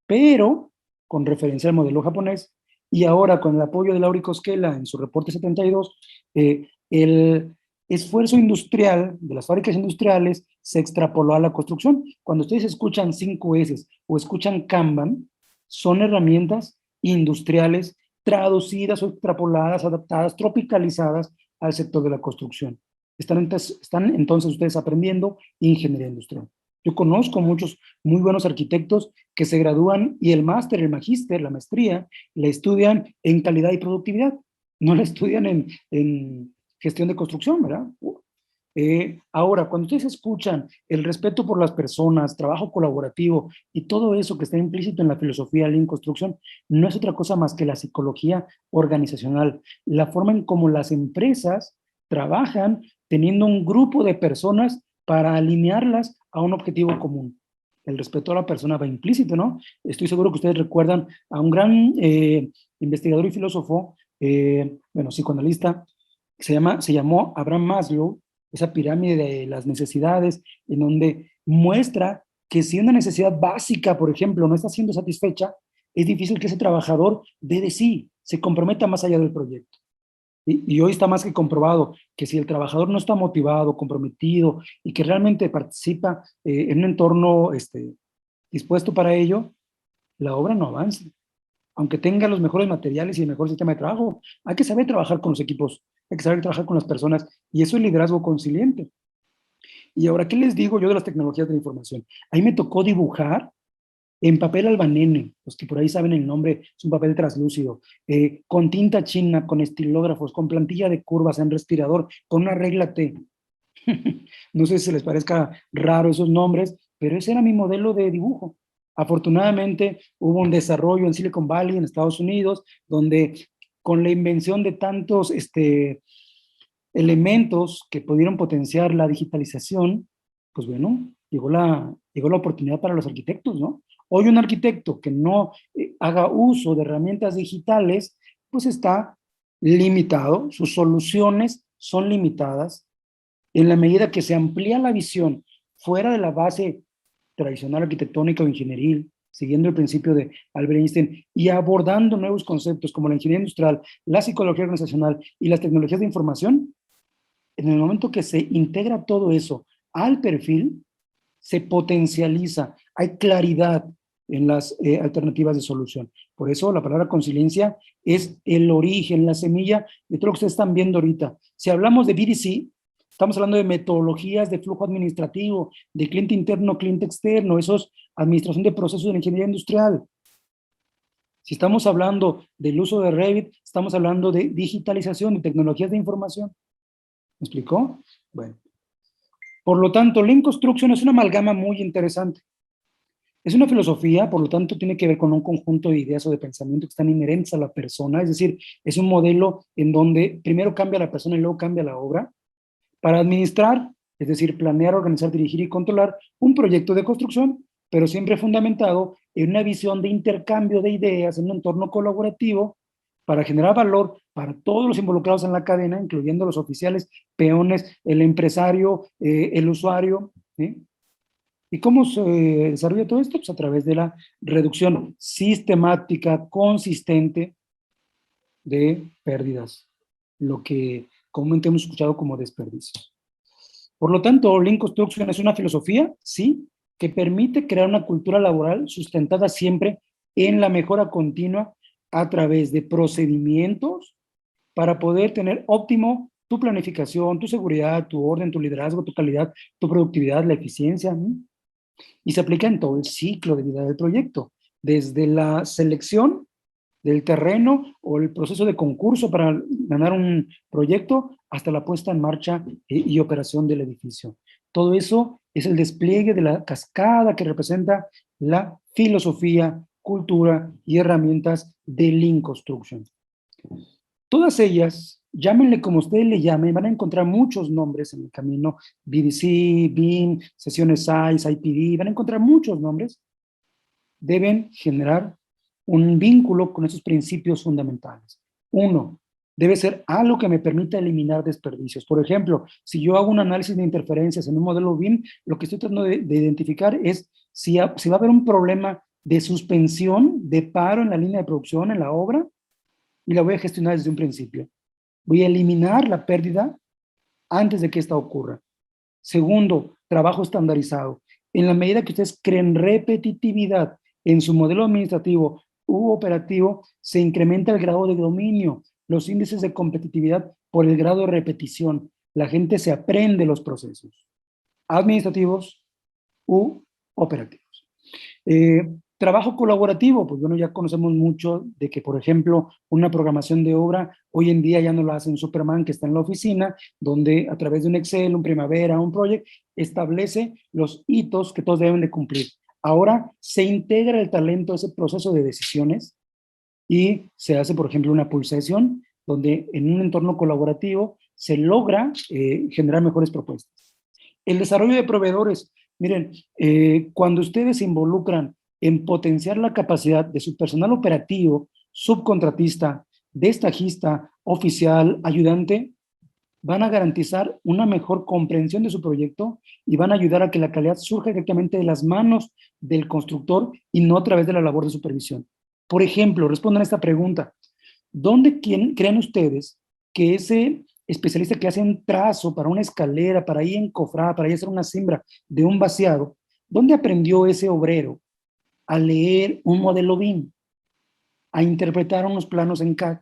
pero con referencia al modelo japonés, y ahora con el apoyo de Lauri Koskela en su reporte 72, el esfuerzo industrial de las fábricas industriales se extrapoló a la construcción. Cuando ustedes escuchan 5S o escuchan Kanban, son herramientas industriales traducidas o extrapoladas, adaptadas, tropicalizadas al sector de la construcción. Están entonces ustedes aprendiendo ingeniería industrial. Yo conozco muchos muy buenos arquitectos que se gradúan y el máster, el magíster, la maestría, la estudian en calidad y productividad. No la estudian en gestión de construcción, ¿verdad? Ahora, cuando ustedes escuchan el respeto por las personas, trabajo colaborativo y todo eso que está implícito en la filosofía Lean Construction, no es otra cosa más que la psicología organizacional, la forma en cómo las empresas trabajan teniendo un grupo de personas para alinearlas a un objetivo común. El respeto a la persona va implícito, ¿no? Estoy seguro que ustedes recuerdan a un gran investigador y filósofo, bueno, psicoanalista, se llamó Abraham Maslow, esa pirámide de las necesidades, en donde muestra que si una necesidad básica, por ejemplo, no está siendo satisfecha, es difícil que ese trabajador dé de sí, se comprometa más allá del proyecto. Y hoy está más que comprobado que si el trabajador no está motivado, comprometido y que realmente participa en un entorno dispuesto para ello, la obra no avanza. Aunque tenga los mejores materiales y el mejor sistema de trabajo, hay que saber trabajar con los equipos, hay que saber trabajar con las personas, y eso es liderazgo consciente. Y ahora, ¿qué les digo yo de las tecnologías de la información? Ahí me tocó dibujar en papel albanene, los que por ahí saben el nombre, es un papel translúcido, con tinta china, con estilógrafos, con plantilla de curvas, en respirador, con una regla T. No sé si les parezca raro esos nombres, pero ese era mi modelo de dibujo. Afortunadamente hubo un desarrollo en Silicon Valley, en Estados Unidos, donde con la invención de tantos elementos que pudieron potenciar la digitalización, pues bueno, llegó la oportunidad para los arquitectos, ¿no? Hoy un arquitecto que no haga uso de herramientas digitales, pues está limitado, sus soluciones son limitadas. En la medida que se amplía la visión fuera de la base tradicional arquitectónica o ingenieril, siguiendo el principio de Albert Einstein y abordando nuevos conceptos como la ingeniería industrial, la psicología organizacional y las tecnologías de información, en el momento que se integra todo eso al perfil, se potencializa, hay claridad en las alternativas de solución. Por eso la palabra conciliencia es el origen, la semilla de todo lo que ustedes están viendo ahorita. Si hablamos de BDC, estamos hablando de metodologías de flujo administrativo, de cliente interno, cliente externo, eso es administración de procesos de la ingeniería industrial. Si estamos hablando del uso de Revit, estamos hablando de digitalización, de tecnologías de información. ¿Me explicó? Bueno. Por lo tanto, Lean Construction es una amalgama muy interesante. Es una filosofía, por lo tanto, tiene que ver con un conjunto de ideas o de pensamiento que están inherentes a la persona, es decir, es un modelo en donde primero cambia la persona y luego cambia la obra, para administrar, es decir, planear, organizar, dirigir y controlar un proyecto de construcción, pero siempre fundamentado en una visión de intercambio de ideas, en un entorno colaborativo, para generar valor para todos los involucrados en la cadena, incluyendo los oficiales, peones, el empresario, el usuario, ¿sí? ¿Y cómo se desarrolla todo esto? Pues a través de la reducción sistemática, consistente de pérdidas, lo que comúnmente hemos escuchado como desperdicios. Por lo tanto, Lean Construction es una filosofía, sí, que permite crear una cultura laboral sustentada siempre en la mejora continua a través de procedimientos para poder tener óptimo tu planificación, tu seguridad, tu orden, tu liderazgo, tu calidad, tu productividad, la eficiencia, ¿no? Y se aplica en todo el ciclo de vida del proyecto, desde la selección del terreno o el proceso de concurso para ganar un proyecto hasta la puesta en marcha y operación del edificio. Todo eso es el despliegue de la cascada que representa la filosofía, cultura y herramientas de Lean Construction. Todas ellas, llámenle como ustedes le llamen, van a encontrar muchos nombres en el camino, BDC, BIM, sesiones SAIS, IPD, van a encontrar muchos nombres, deben generar un vínculo con esos principios fundamentales. Uno, debe ser algo que me permita eliminar desperdicios. Por ejemplo, si yo hago un análisis de interferencias en un modelo BIM, lo que estoy tratando de identificar es si va a haber un problema de suspensión, de paro en la línea de producción, en la obra, y la voy a gestionar desde un principio. Voy a eliminar la pérdida antes de que esta ocurra. Segundo, trabajo estandarizado. En la medida que ustedes creen repetitividad en su modelo administrativo u operativo, se incrementa el grado de dominio, los índices de competitividad por el grado de repetición. La gente se aprende los procesos administrativos u operativos. Trabajo colaborativo, pues bueno, ya conocemos mucho de que, por ejemplo, una programación de obra, hoy en día ya no la hace un Superman que está en la oficina, donde a través de un Excel, un Primavera, un Project, establece los hitos que todos deben de cumplir. Ahora se integra el talento a ese proceso de decisiones y se hace, por ejemplo, una pull session, donde en un entorno colaborativo se logra generar mejores propuestas. El desarrollo de proveedores. Miren, cuando ustedes se involucran en potenciar la capacidad de su personal operativo, subcontratista, destajista, oficial, ayudante, van a garantizar una mejor comprensión de su proyecto y van a ayudar a que la calidad surja directamente de las manos del constructor y no a través de la labor de supervisión. Por ejemplo, respondan a esta pregunta. ¿Dónde creen ustedes que ese especialista que hace un trazo para una escalera, para ir encofrar, para ir a hacer una siembra de un vaciado, dónde aprendió ese obrero a leer un modelo BIM, a interpretar unos planos en CAD?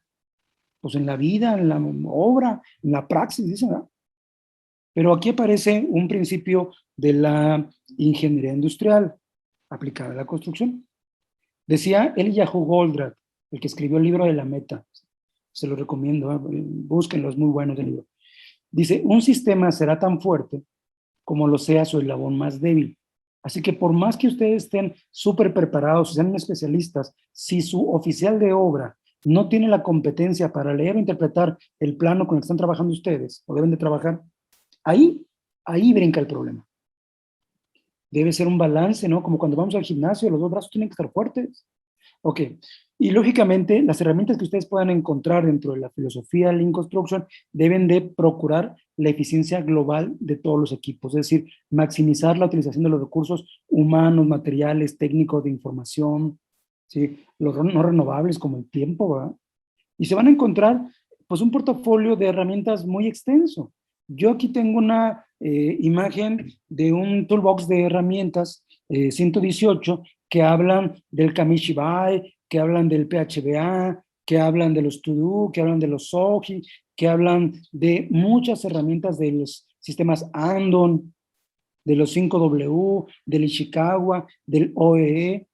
Pues en la vida, en la obra, en la praxis, dicen, ¿verdad? Pero aquí aparece un principio de la ingeniería industrial aplicada a la construcción. Decía Eliyahu Goldratt, el que escribió el libro de la meta, se lo recomiendo, búsquenlo, es muy bueno el libro. Dice, un sistema será tan fuerte como lo sea su eslabón más débil. Así que por más que ustedes estén súper preparados, sean especialistas, si su oficial de obra no tiene la competencia para leer o interpretar el plano con el que están trabajando ustedes, o deben de trabajar, ahí brinca el problema. Debe ser un balance, ¿no? Como cuando vamos al gimnasio, los dos brazos tienen que estar fuertes. Ok, y lógicamente las herramientas que ustedes puedan encontrar dentro de la filosofía Lean Construction deben de procurar la eficiencia global de todos los equipos, es decir, maximizar la utilización de los recursos humanos, materiales, técnicos, de información, ¿sí? Los no renovables como el tiempo, ¿verdad? Y se van a encontrar pues un portafolio de herramientas muy extenso. Yo aquí tengo una imagen de un toolbox de herramientas 118 que hablan del Kamishibai, que hablan del PHBA, que hablan de los To-Do, que hablan de los Soji, que hablan de muchas herramientas de los sistemas Andon, de los 5W, del Ishikawa, del OEE,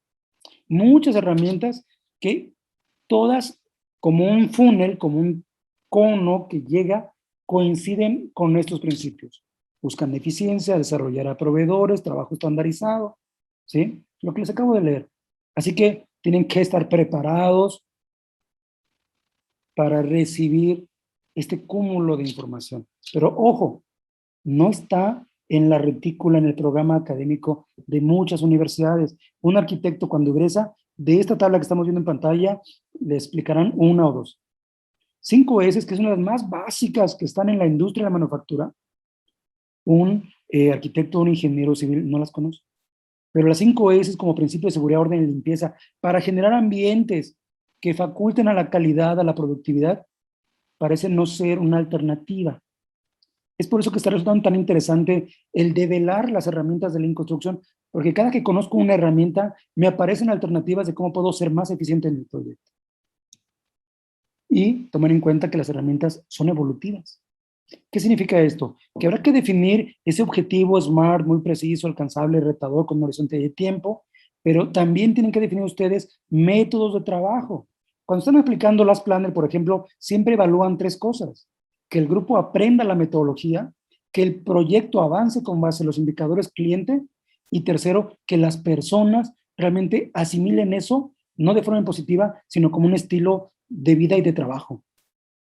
muchas herramientas que todas como un funnel, como un cono que llega, coinciden con estos principios. Buscan eficiencia, desarrollar a proveedores, trabajo estandarizado, ¿sí? Lo que les acabo de leer. Así que tienen que estar preparados para recibir este cúmulo de información. Pero ojo, no está en la retícula, en el programa académico de muchas universidades. Un arquitecto cuando egresa de esta tabla que estamos viendo en pantalla, le explicarán una o dos. 5S, que es una de las más básicas que están en la industria de la manufactura. Un arquitecto o un ingeniero civil no las conoce. Pero las 5S como principio de seguridad, orden y limpieza, para generar ambientes que faculten a la calidad, a la productividad, parece no ser una alternativa. Es por eso que está resultando tan interesante el develar las herramientas de Lean Construction, porque cada que conozco una herramienta, me aparecen alternativas de cómo puedo ser más eficiente en mi proyecto. Y tomar en cuenta que las herramientas son evolutivas. ¿Qué significa esto? Que habrá que definir ese objetivo SMART muy preciso, alcanzable, retador, con un horizonte de tiempo, pero también tienen que definir ustedes métodos de trabajo. Cuando están aplicando las Planner, por ejemplo, siempre evalúan tres cosas: que el grupo aprenda la metodología, que el proyecto avance con base a los indicadores cliente, y tercero, que las personas realmente asimilen eso, no de forma impositiva, sino como un estilo de vida y de trabajo.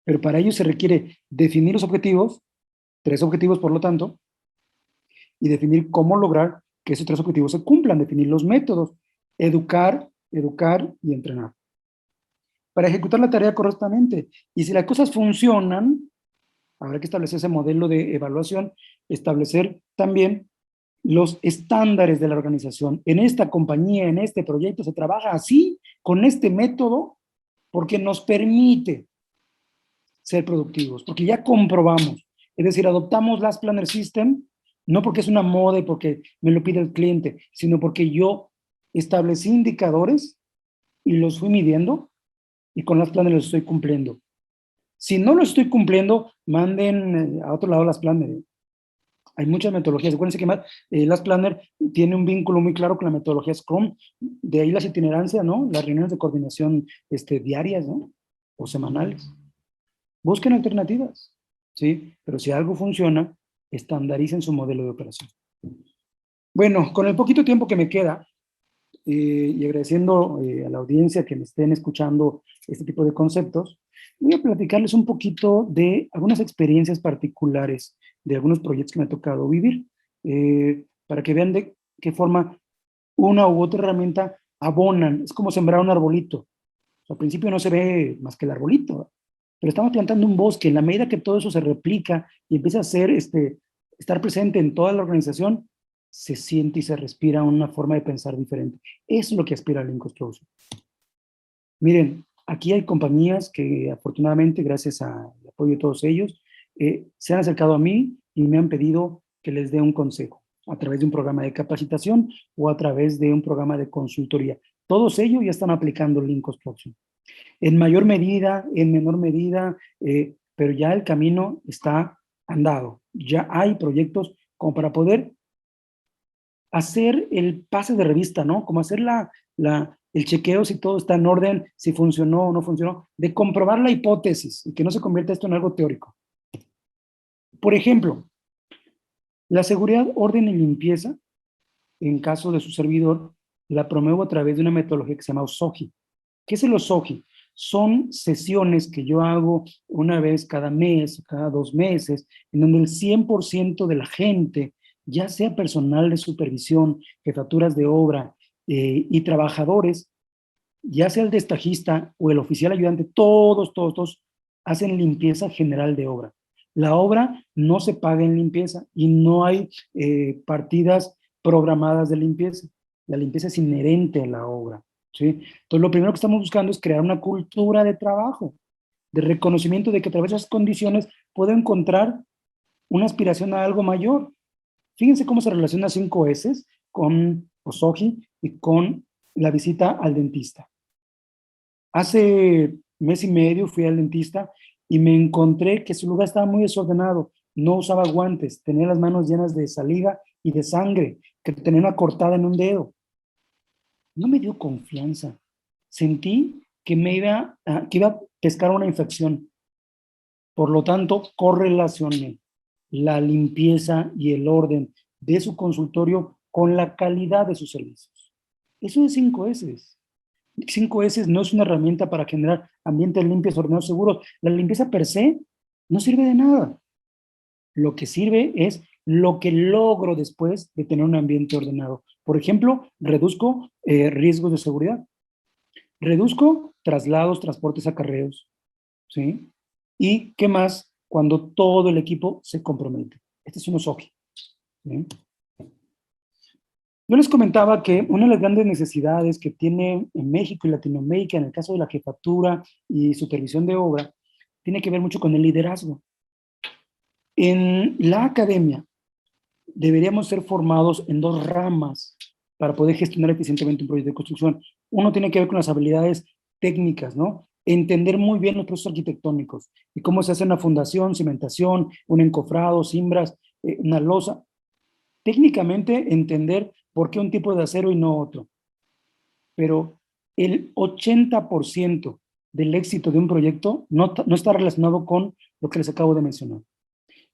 Pero para ello se requiere definir los objetivos, tres objetivos por lo tanto, y definir cómo lograr que esos tres objetivos se cumplan, definir los métodos, educar y entrenar, para ejecutar la tarea correctamente. Y si las cosas funcionan, habrá que establecer ese modelo de evaluación, establecer también los estándares de la organización. En esta compañía, en este proyecto, se trabaja así, con este método, porque nos permite ser productivos, porque ya comprobamos, es decir, adoptamos las Planner System, no porque es una moda y porque me lo pide el cliente, sino porque yo establecí indicadores y los fui midiendo y con las Planner los estoy cumpliendo. Si no lo estoy cumpliendo, manden a otro lado las Planner. Hay muchas metodologías. Acuérdense que las Planner tiene un vínculo muy claro con la metodología Scrum, de ahí las itinerancias, ¿no? Las reuniones de coordinación diarias, ¿no? O semanales. Busquen alternativas, ¿sí? Pero si algo funciona, estandaricen su modelo de operación. Bueno, con el poquito tiempo que me queda, y agradeciendo a la audiencia que me estén escuchando este tipo de conceptos, Voy a platicarles un poquito de algunas experiencias particulares de algunos proyectos que me ha tocado vivir, para que vean de qué forma una u otra herramienta abonan. Es como sembrar un arbolito. Al principio no se ve más que el arbolito, pero estamos plantando un bosque. En la medida que todo eso se replica y empieza a ser, estar presente en toda la organización, se siente y se respira una forma de pensar diferente. Eso es lo que aspira Lean Construction. Miren, aquí hay compañías que afortunadamente, gracias al apoyo de todos ellos, se han acercado a mí y me han pedido que les dé un consejo a través de un programa de capacitación o a través de un programa de consultoría. Todos ellos ya están aplicando Lean Construction. En mayor medida, en menor medida, pero ya el camino está andado. Ya hay proyectos como para poder hacer el pase de revista, ¿no? Como hacer el chequeo si todo está en orden, si funcionó o no funcionó, de comprobar la hipótesis y que no se convierta esto en algo teórico. Por ejemplo, la seguridad, orden y limpieza, en caso de su servidor, la promuevo a través de una metodología que se llama OSOGI. ¿Qué es el OSOGI? Son sesiones que yo hago una vez cada mes, cada 2 meses, en donde el 100% de la gente, ya sea personal de supervisión, jefaturas de obra y trabajadores, ya sea el destajista o el oficial ayudante, todos hacen limpieza general de obra. La obra no se paga en limpieza y no hay partidas programadas de limpieza. La limpieza es inherente a la obra, ¿sí? Entonces, lo primero que estamos buscando es crear una cultura de trabajo, de reconocimiento de que a través de esas condiciones puedo encontrar una aspiración a algo mayor. Fíjense cómo se relaciona 5 S con Osogi y con la visita al dentista. Hace mes y medio fui al dentista y me encontré que su lugar estaba muy desordenado. No usaba guantes, tenía las manos llenas de saliva y de sangre, que tenía una cortada en un dedo. No me dio confianza. Sentí que que iba a pescar una infección. Por lo tanto, correlacioné la limpieza y el orden de su consultorio con la calidad de sus servicios. Eso es 5 S. 5 S no es una herramienta para generar ambientes limpios, ordenados, seguros. La limpieza per se no sirve de nada. Lo que sirve es lo que logro después de tener un ambiente ordenado. Por ejemplo, reduzco riesgos de seguridad. Reduzco traslados, transportes, acarreos, ¿sí? ¿Y qué más? Cuando todo el equipo se compromete. Este es un OSOGI, ¿sí? Yo les comentaba que una de las grandes necesidades que tiene en México y Latinoamérica, en el caso de la jefatura y supervisión de obra, tiene que ver mucho con el liderazgo. En la academia deberíamos ser formados en 2 ramas para poder gestionar eficientemente un proyecto de construcción. Uno tiene que ver con las habilidades técnicas, ¿no? Entender muy bien los procesos arquitectónicos y cómo se hace una fundación, cimentación, un encofrado, cimbras, una losa. Técnicamente entender por qué un tipo de acero y no otro. Pero el 80% del éxito de un proyecto no está relacionado con lo que les acabo de mencionar.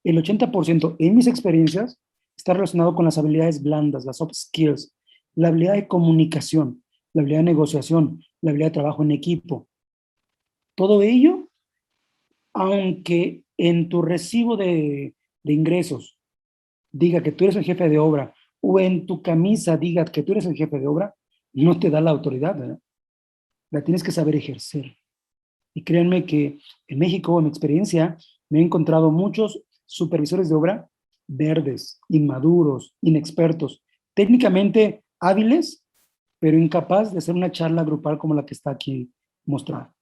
El 80% en mis experiencias está relacionado con las habilidades blandas, las soft skills, la habilidad de comunicación, la habilidad de negociación, la habilidad de trabajo en equipo. Todo ello, aunque en tu recibo de ingresos diga que tú eres el jefe de obra o en tu camisa diga que tú eres el jefe de obra, no te da la autoridad, ¿verdad? La tienes que saber ejercer. Y créanme que en México, en mi experiencia, me he encontrado muchos supervisores de obra verdes, inmaduros, inexpertos, técnicamente hábiles, pero incapaz de hacer una charla grupal como la que está aquí mostrada.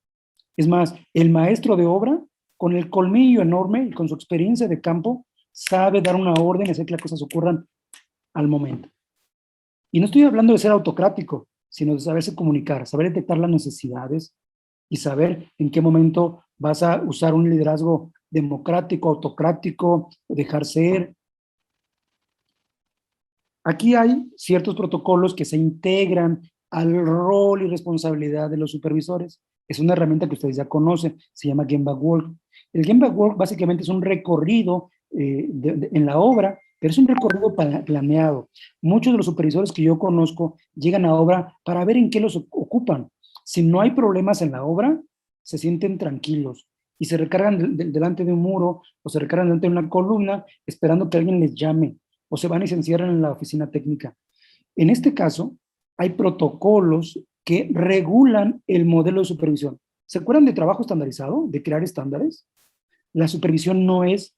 Es más, el maestro de obra, con el colmillo enorme y con su experiencia de campo, sabe dar una orden y hacer que las cosas ocurran al momento. Y no estoy hablando de ser autocrático, sino de saberse comunicar, saber detectar las necesidades y saber en qué momento vas a usar un liderazgo democrático, autocrático, dejar ser. Aquí hay ciertos protocolos que se integran al rol y responsabilidad de los supervisores. Es una herramienta que ustedes ya conocen, se llama Gemba Walk. El Gemba Walk básicamente es un recorrido en la obra, pero es un recorrido planeado. Muchos de los supervisores que yo conozco llegan a obra para ver en qué los ocupan. Si no hay problemas en la obra, se sienten tranquilos y se recargan delante de un muro o se recargan delante de una columna esperando que alguien les llame o se van y se encierran en la oficina técnica. En este caso, hay protocolos que regulan el modelo de supervisión. ¿Se acuerdan de trabajo estandarizado, de crear estándares? La supervisión no es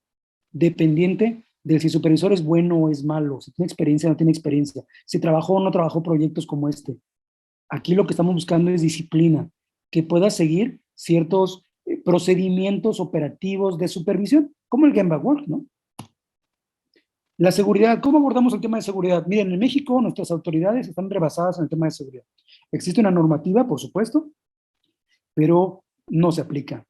dependiente de si el supervisor es bueno o es malo, si tiene experiencia o no tiene experiencia, si trabajó o no trabajó proyectos como este. Aquí lo que estamos buscando es disciplina, que pueda seguir ciertos procedimientos operativos de supervisión, como el Gemba Work, ¿no? La seguridad, ¿cómo abordamos el tema de seguridad? Miren, en México nuestras autoridades están rebasadas en el tema de seguridad. Existe una normativa, por supuesto, pero no se aplica.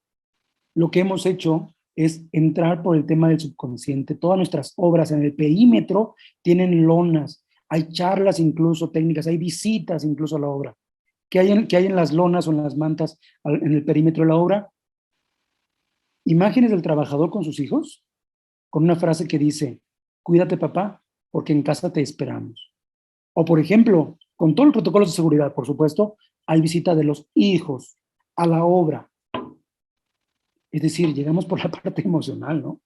Lo que hemos hecho es entrar por el tema del subconsciente. Todas nuestras obras en el perímetro tienen lonas, hay charlas incluso técnicas, hay visitas incluso a la obra. ¿Qué hay en las lonas o en las mantas en el perímetro de la obra? Imágenes del trabajador con sus hijos, con una frase que dice, cuídate papá, porque en casa te esperamos. O por ejemplo, con todos los protocolos de seguridad, por supuesto, hay visita de los hijos a la obra. Es decir, llegamos por la parte emocional, ¿no?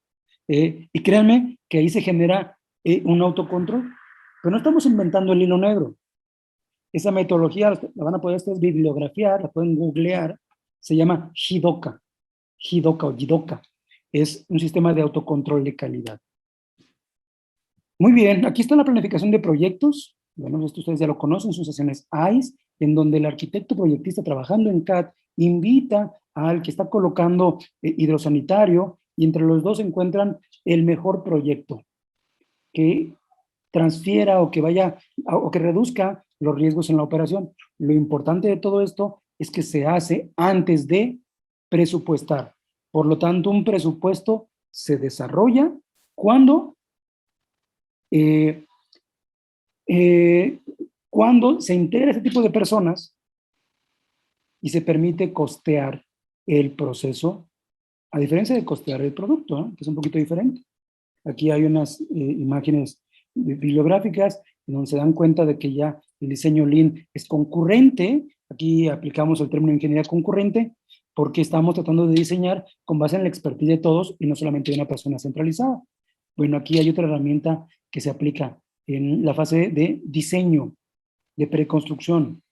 Y créanme que ahí se genera un autocontrol, pero no estamos inventando el hilo negro. Esa metodología la van a poder ustedes bibliografiar, la pueden googlear, se llama Jidoka, Jidoka o Jidoka. Es un sistema de autocontrol de calidad. Muy bien, aquí está la planificación de proyectos. Bueno, esto ustedes ya lo conocen, son sesiones AIS, en donde el arquitecto proyectista trabajando en CAD invita al que está colocando hidrosanitario y entre los dos encuentran el mejor proyecto que transfiera o que vaya o que reduzca los riesgos en la operación. Lo importante de todo esto es que se hace antes de presupuestar. Por lo tanto, un presupuesto se desarrolla cuando eh, cuando se integra ese tipo de personas y se permite costear el proceso, a diferencia de costear el producto, ¿no? Que es un poquito diferente. Aquí hay unas imágenes bibliográficas en donde se dan cuenta de que ya el diseño Lean es concurrente. Aquí aplicamos el término ingeniería concurrente porque estamos tratando de diseñar con base en la expertise de todos y no solamente de una persona centralizada. Bueno, aquí hay otra herramienta que se aplica en la fase de diseño, de preconstrucción.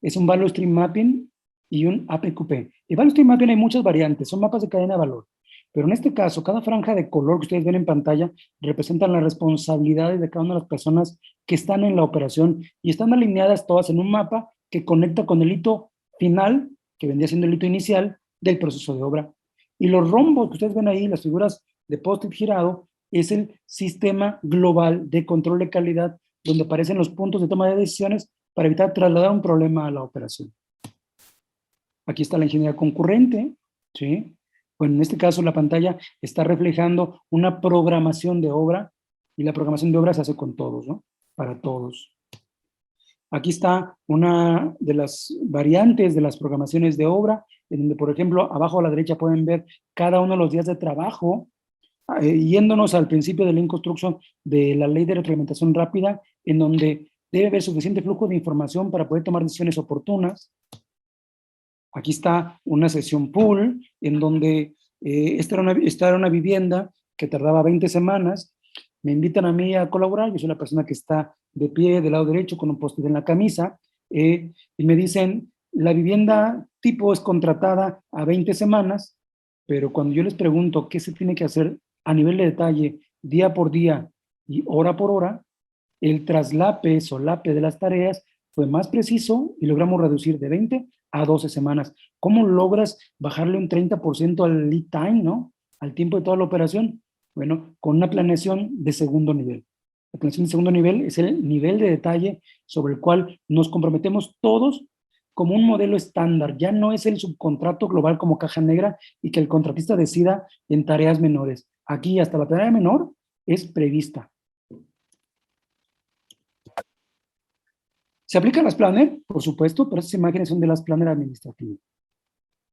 Es un Value Stream Mapping y un APQP. El Value Stream Mapping hay muchas variantes, son mapas de cadena de valor. Pero en este caso, cada franja de color que ustedes ven en pantalla representan las responsabilidades de cada una de las personas que están en la operación y están alineadas todas en un mapa que conecta con el hito final, que vendría siendo el hito inicial del proceso de obra. Y los rombos que ustedes ven ahí, las figuras de post-it girado, es el sistema global de control de calidad donde aparecen los puntos de toma de decisiones para evitar trasladar un problema a la operación. Aquí está la ingeniería concurrente, ¿sí? Bueno, en este caso la pantalla está reflejando una programación de obra y la programación de obra se hace con todos, ¿no? Para todos. Aquí está una de las variantes de las programaciones de obra, en donde, por ejemplo, abajo a la derecha pueden ver cada uno de los días de trabajo, yéndonos al principio de la construction de la ley de retroalimentación rápida, en donde debe haber suficiente flujo de información para poder tomar decisiones oportunas. Aquí está una sesión pool, en donde esta era una vivienda que tardaba 20 semanas. Me invitan a mí a colaborar, yo soy la persona que está de pie del lado derecho con un post-it en la camisa, y me dicen, la vivienda tipo es contratada a 20 semanas, pero cuando yo les pregunto qué se tiene que hacer a nivel de detalle, día por día y hora por hora, el solape de las tareas fue más preciso y logramos reducir de 20 a 12 semanas. ¿Cómo logras bajarle un 30% al lead time, ¿no? Al tiempo de toda la operación. Bueno, con una planeación de segundo nivel. La planeación de segundo nivel es el nivel de detalle sobre el cual nos comprometemos todos como un modelo estándar. Ya no es el subcontrato global como caja negra y que el contratista decida en tareas menores. Aquí hasta la tarea menor es prevista. ¿Se aplican las planner? Por supuesto, pero esas imágenes son de las planner administrativas.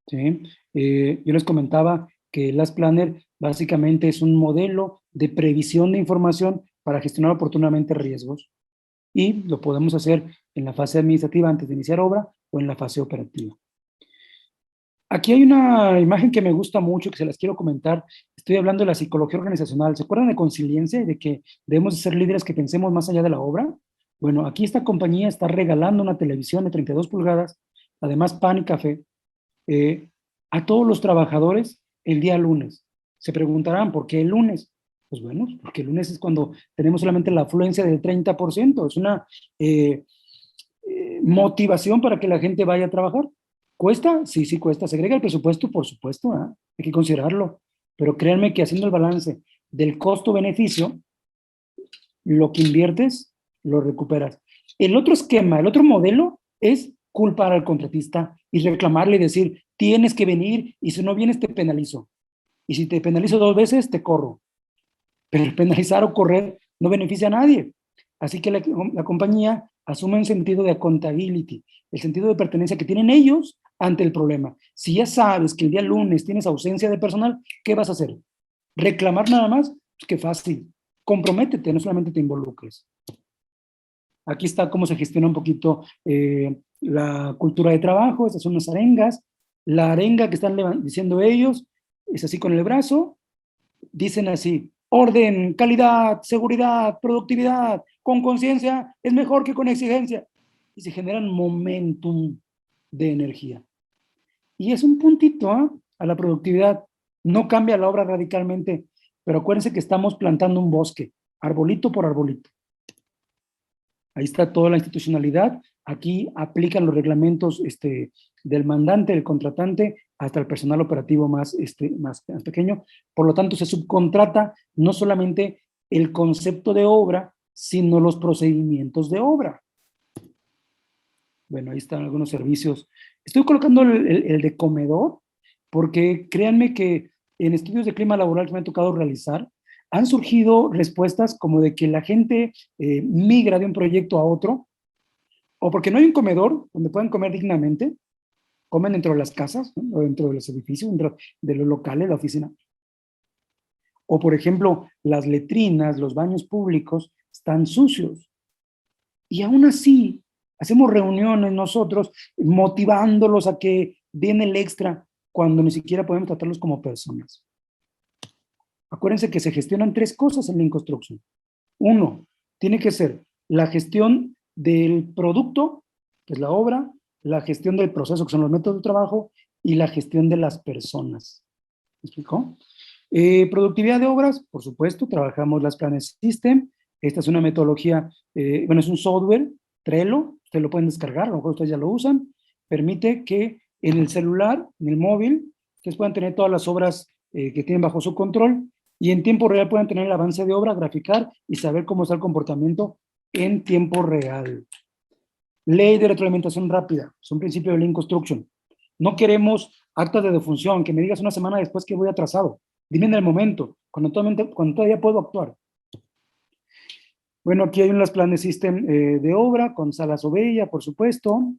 ¿Sí? Yo les comentaba que las planner básicamente es un modelo de previsión de información para gestionar oportunamente riesgos y lo podemos hacer en la fase administrativa antes de iniciar obra o en la fase operativa. Aquí hay una imagen que me gusta mucho, que se las quiero comentar. Estoy hablando de la psicología organizacional. ¿Se acuerdan de Consiliencia y de que debemos de ser líderes que pensemos más allá de la obra? Bueno, aquí esta compañía está regalando una televisión de 32 pulgadas, además pan y café, eh, a todos los trabajadores el día lunes. Se preguntarán, ¿por qué el lunes? Pues bueno, porque el lunes es cuando tenemos solamente la afluencia del 30%. Es una eh, motivación para que la gente vaya a trabajar. ¿Cuesta? Sí, sí cuesta. ¿Se agrega el presupuesto? Por supuesto, ¿eh? Hay que considerarlo. Pero créanme que haciendo el balance del costo-beneficio, lo que inviertes, lo recuperas. El otro esquema, el otro modelo es culpar al contratista y reclamarle y decir, tienes que venir y si no vienes te penalizo. Y si te penalizo 2 veces, te corro. Pero el penalizar o correr no beneficia a nadie. Así que la compañía asume un sentido de accountability, el sentido de pertenencia que tienen ellos ante el problema. Si ya sabes que el día lunes tienes ausencia de personal, ¿qué vas a hacer? ¿Reclamar nada más? Pues qué fácil. Comprométete, no solamente te involucres. Aquí está cómo se gestiona un poquito la cultura de trabajo. Estas son las arengas. La arenga que están diciendo ellos es así con el brazo. Dicen así: orden, calidad, seguridad, productividad, con conciencia es mejor que con exigencia. Y se generan momentum de energía. Y es un puntito a la productividad. No cambia la obra radicalmente, pero acuérdense que estamos plantando un bosque, arbolito por arbolito. Ahí está toda la institucionalidad. Aquí aplican los reglamentos del mandante, del contratante, hasta el personal operativo más pequeño. Por lo tanto, se subcontrata no solamente el concepto de obra, sino los procedimientos de obra. Bueno, ahí están algunos servicios. Estoy colocando el de comedor, porque créanme que en estudios de clima laboral que me ha tocado realizar, han surgido respuestas como de que la gente migra de un proyecto a otro, o porque no hay un comedor donde puedan comer dignamente, comen dentro de las casas, ¿no? O dentro de los edificios, dentro de los locales, la oficina. O, por ejemplo, las letrinas, los baños públicos están sucios. Y aún así, hacemos reuniones nosotros motivándolos a que den el extra cuando ni siquiera podemos tratarlos como personas. Acuérdense que se gestionan 3 cosas en Lean Construction. Uno, tiene que ser la gestión del producto, que es la obra, la gestión del proceso, que son los métodos de trabajo, y la gestión de las personas. ¿Me explicó? Productividad de obras, por supuesto, trabajamos las Planes System. Esta es una metodología, bueno, es un software, Trello, ustedes lo pueden descargar, a lo mejor ustedes ya lo usan. Permite que en el celular, en el móvil, ustedes puedan tener todas las obras que tienen bajo su control y en tiempo real puedan tener el avance de obra, graficar y saber cómo está el comportamiento en tiempo real. Ley de retroalimentación rápida, es un principio de Lean Construction. No queremos actas de defunción, que me digas una semana después que voy atrasado. Dime en el momento, cuando todavía puedo actuar. Bueno, aquí hay unos planes system de obra con salas Ovella, por supuesto.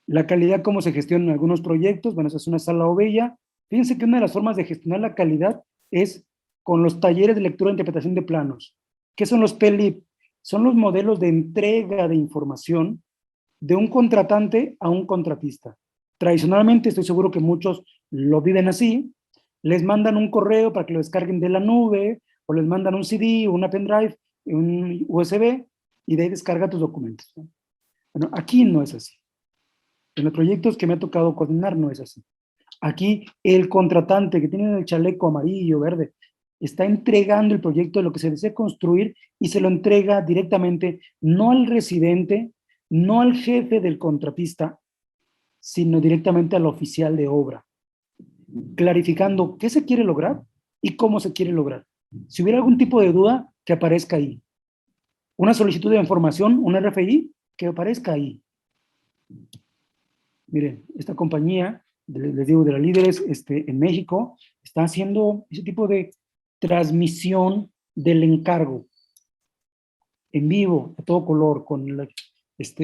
La calidad, cómo se gestiona en algunos proyectos. Bueno, esa es una sala Ovella. Fíjense que una de las formas de gestionar la calidad es con los talleres de lectura e interpretación de planos. ¿Qué son los PLIP? Son los modelos de entrega de información de un contratante a un contratista. Tradicionalmente, estoy seguro que muchos lo viven así, les mandan un correo para que lo descarguen de la nube, o les mandan un CD, una pendrive, un USB, y de ahí descarga tus documentos. Bueno, aquí no es así. En los proyectos que me ha tocado coordinar no es así. Aquí el contratante que tiene el chaleco amarillo, verde, está entregando el proyecto de lo que se desea construir y se lo entrega directamente, no al residente, no al jefe del contratista, sino directamente al oficial de obra, clarificando qué se quiere lograr y cómo se quiere lograr. Si hubiera algún tipo de duda, que aparezca ahí. Una solicitud de información, un RFI, que aparezca ahí. Miren, esta compañía, les digo, de las líderes en México, está haciendo ese tipo de transmisión del encargo en vivo, a todo color, con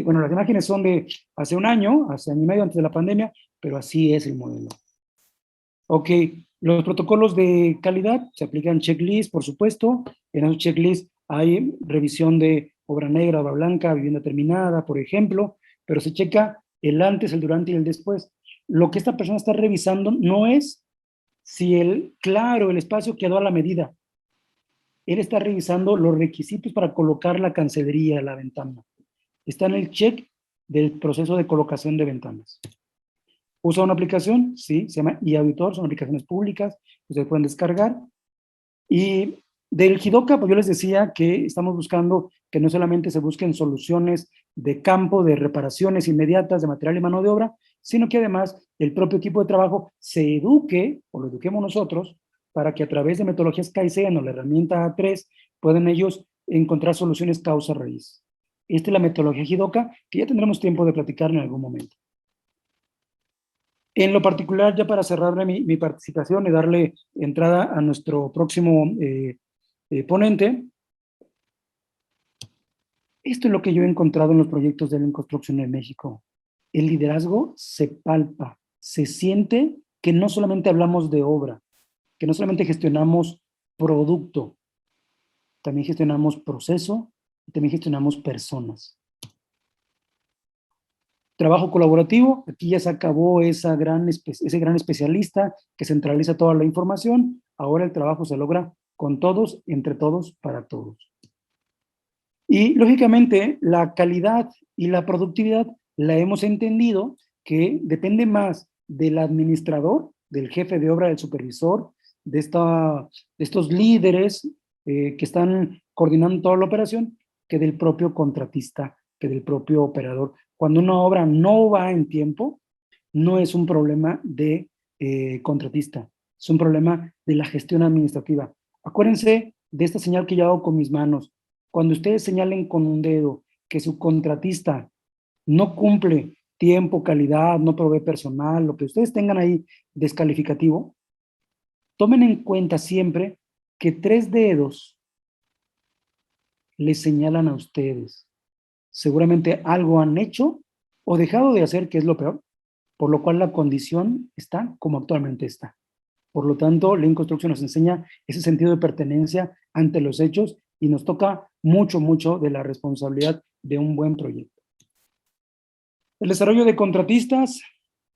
bueno, las imágenes son de hace un año, hace año y medio antes de la pandemia, pero así es el modelo. Ok, los protocolos de calidad se aplican checklist, por supuesto. En esos checklists hay revisión de obra negra, obra blanca, vivienda terminada, por ejemplo, pero se checa el antes, el durante y el después. Lo que esta persona está revisando no es si el espacio quedó a la medida. Él está revisando los requisitos para colocar la cancelería, la ventana. Está en el check del proceso de colocación de ventanas. ¿Usa una aplicación? Sí, se llama eAuditor, son aplicaciones públicas que ustedes pueden descargar. Y del Jidoka, pues yo les decía que estamos buscando que no solamente se busquen soluciones de campo, de reparaciones inmediatas de material y mano de obra, sino que además el propio equipo de trabajo se eduque, o lo eduquemos nosotros, para que a través de metodologías Kaizen o la herramienta A3 puedan ellos encontrar soluciones causa-raíz. Esta es la metodología Jidoka, que ya tendremos tiempo de platicar en algún momento. En lo particular, ya para cerrar mi participación y darle entrada a nuestro próximo ponente, esto es lo que yo he encontrado en los proyectos de Lean Construction en México. El liderazgo se palpa, se siente que no solamente hablamos de obra, que no solamente gestionamos producto, también gestionamos proceso y también gestionamos personas. Trabajo colaborativo, aquí ya se acabó ese gran especialista que centraliza toda la información, ahora el trabajo se logra con todos, entre todos, para todos. Y lógicamente la calidad y la productividad la hemos entendido que depende más del administrador, del jefe de obra, del supervisor, de estos líderes que están coordinando toda la operación, que del propio contratista, que del propio operador. Cuando una obra no va en tiempo, no es un problema de contratista, es un problema de la gestión administrativa. Acuérdense de esta señal que yo hago con mis manos. Cuando ustedes señalen con un dedo que su contratista no cumple tiempo, calidad, no provee personal, lo que ustedes tengan ahí descalificativo, tomen en cuenta siempre que 3 dedos les señalan a ustedes. Seguramente algo han hecho o dejado de hacer, que es lo peor, por lo cual la condición está como actualmente está. Por lo tanto, Lean Construction nos enseña ese sentido de pertenencia ante los hechos y nos toca mucho, mucho de la responsabilidad de un buen proyecto. El desarrollo de contratistas,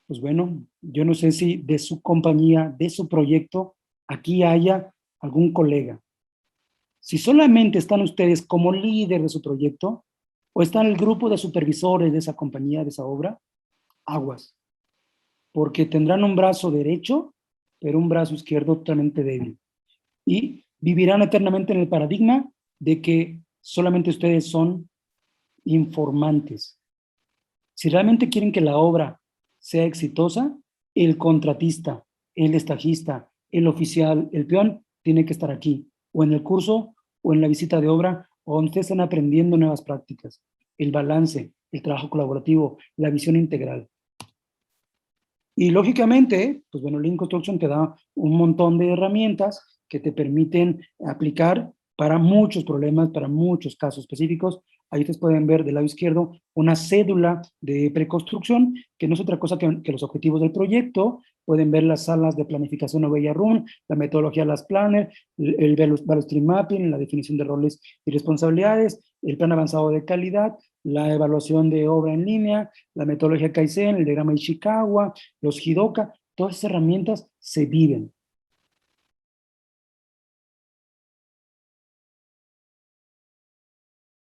pues bueno, yo no sé si de su compañía, de su proyecto, aquí haya algún colega. Si solamente están ustedes como líder de su proyecto o están el grupo de supervisores de esa compañía, de esa obra, aguas, porque tendrán un brazo derecho, pero un brazo izquierdo totalmente débil. Y vivirán eternamente en el paradigma de que solamente ustedes son informantes. Si realmente quieren que la obra sea exitosa, el contratista, el estajista, el oficial, el peón, tiene que estar aquí, o en el curso, o en la visita de obra, o donde ustedes están aprendiendo nuevas prácticas. El balance, el trabajo colaborativo, la visión integral. Y lógicamente, pues bueno, Lean Construction te da un montón de herramientas que te permiten aplicar para muchos problemas, para muchos casos específicos. Ahí ustedes pueden ver del lado izquierdo una cédula de preconstrucción, que no es otra cosa que los objetivos del proyecto. Pueden ver las salas de planificación o Bella Run, la metodología de las Planner, el Value Stream Mapping, la definición de roles y responsabilidades, el plan avanzado de calidad, la evaluación de obra en línea, la metodología Kaizen, el diagrama Ishikawa, los Jidoka, todas esas herramientas se viven.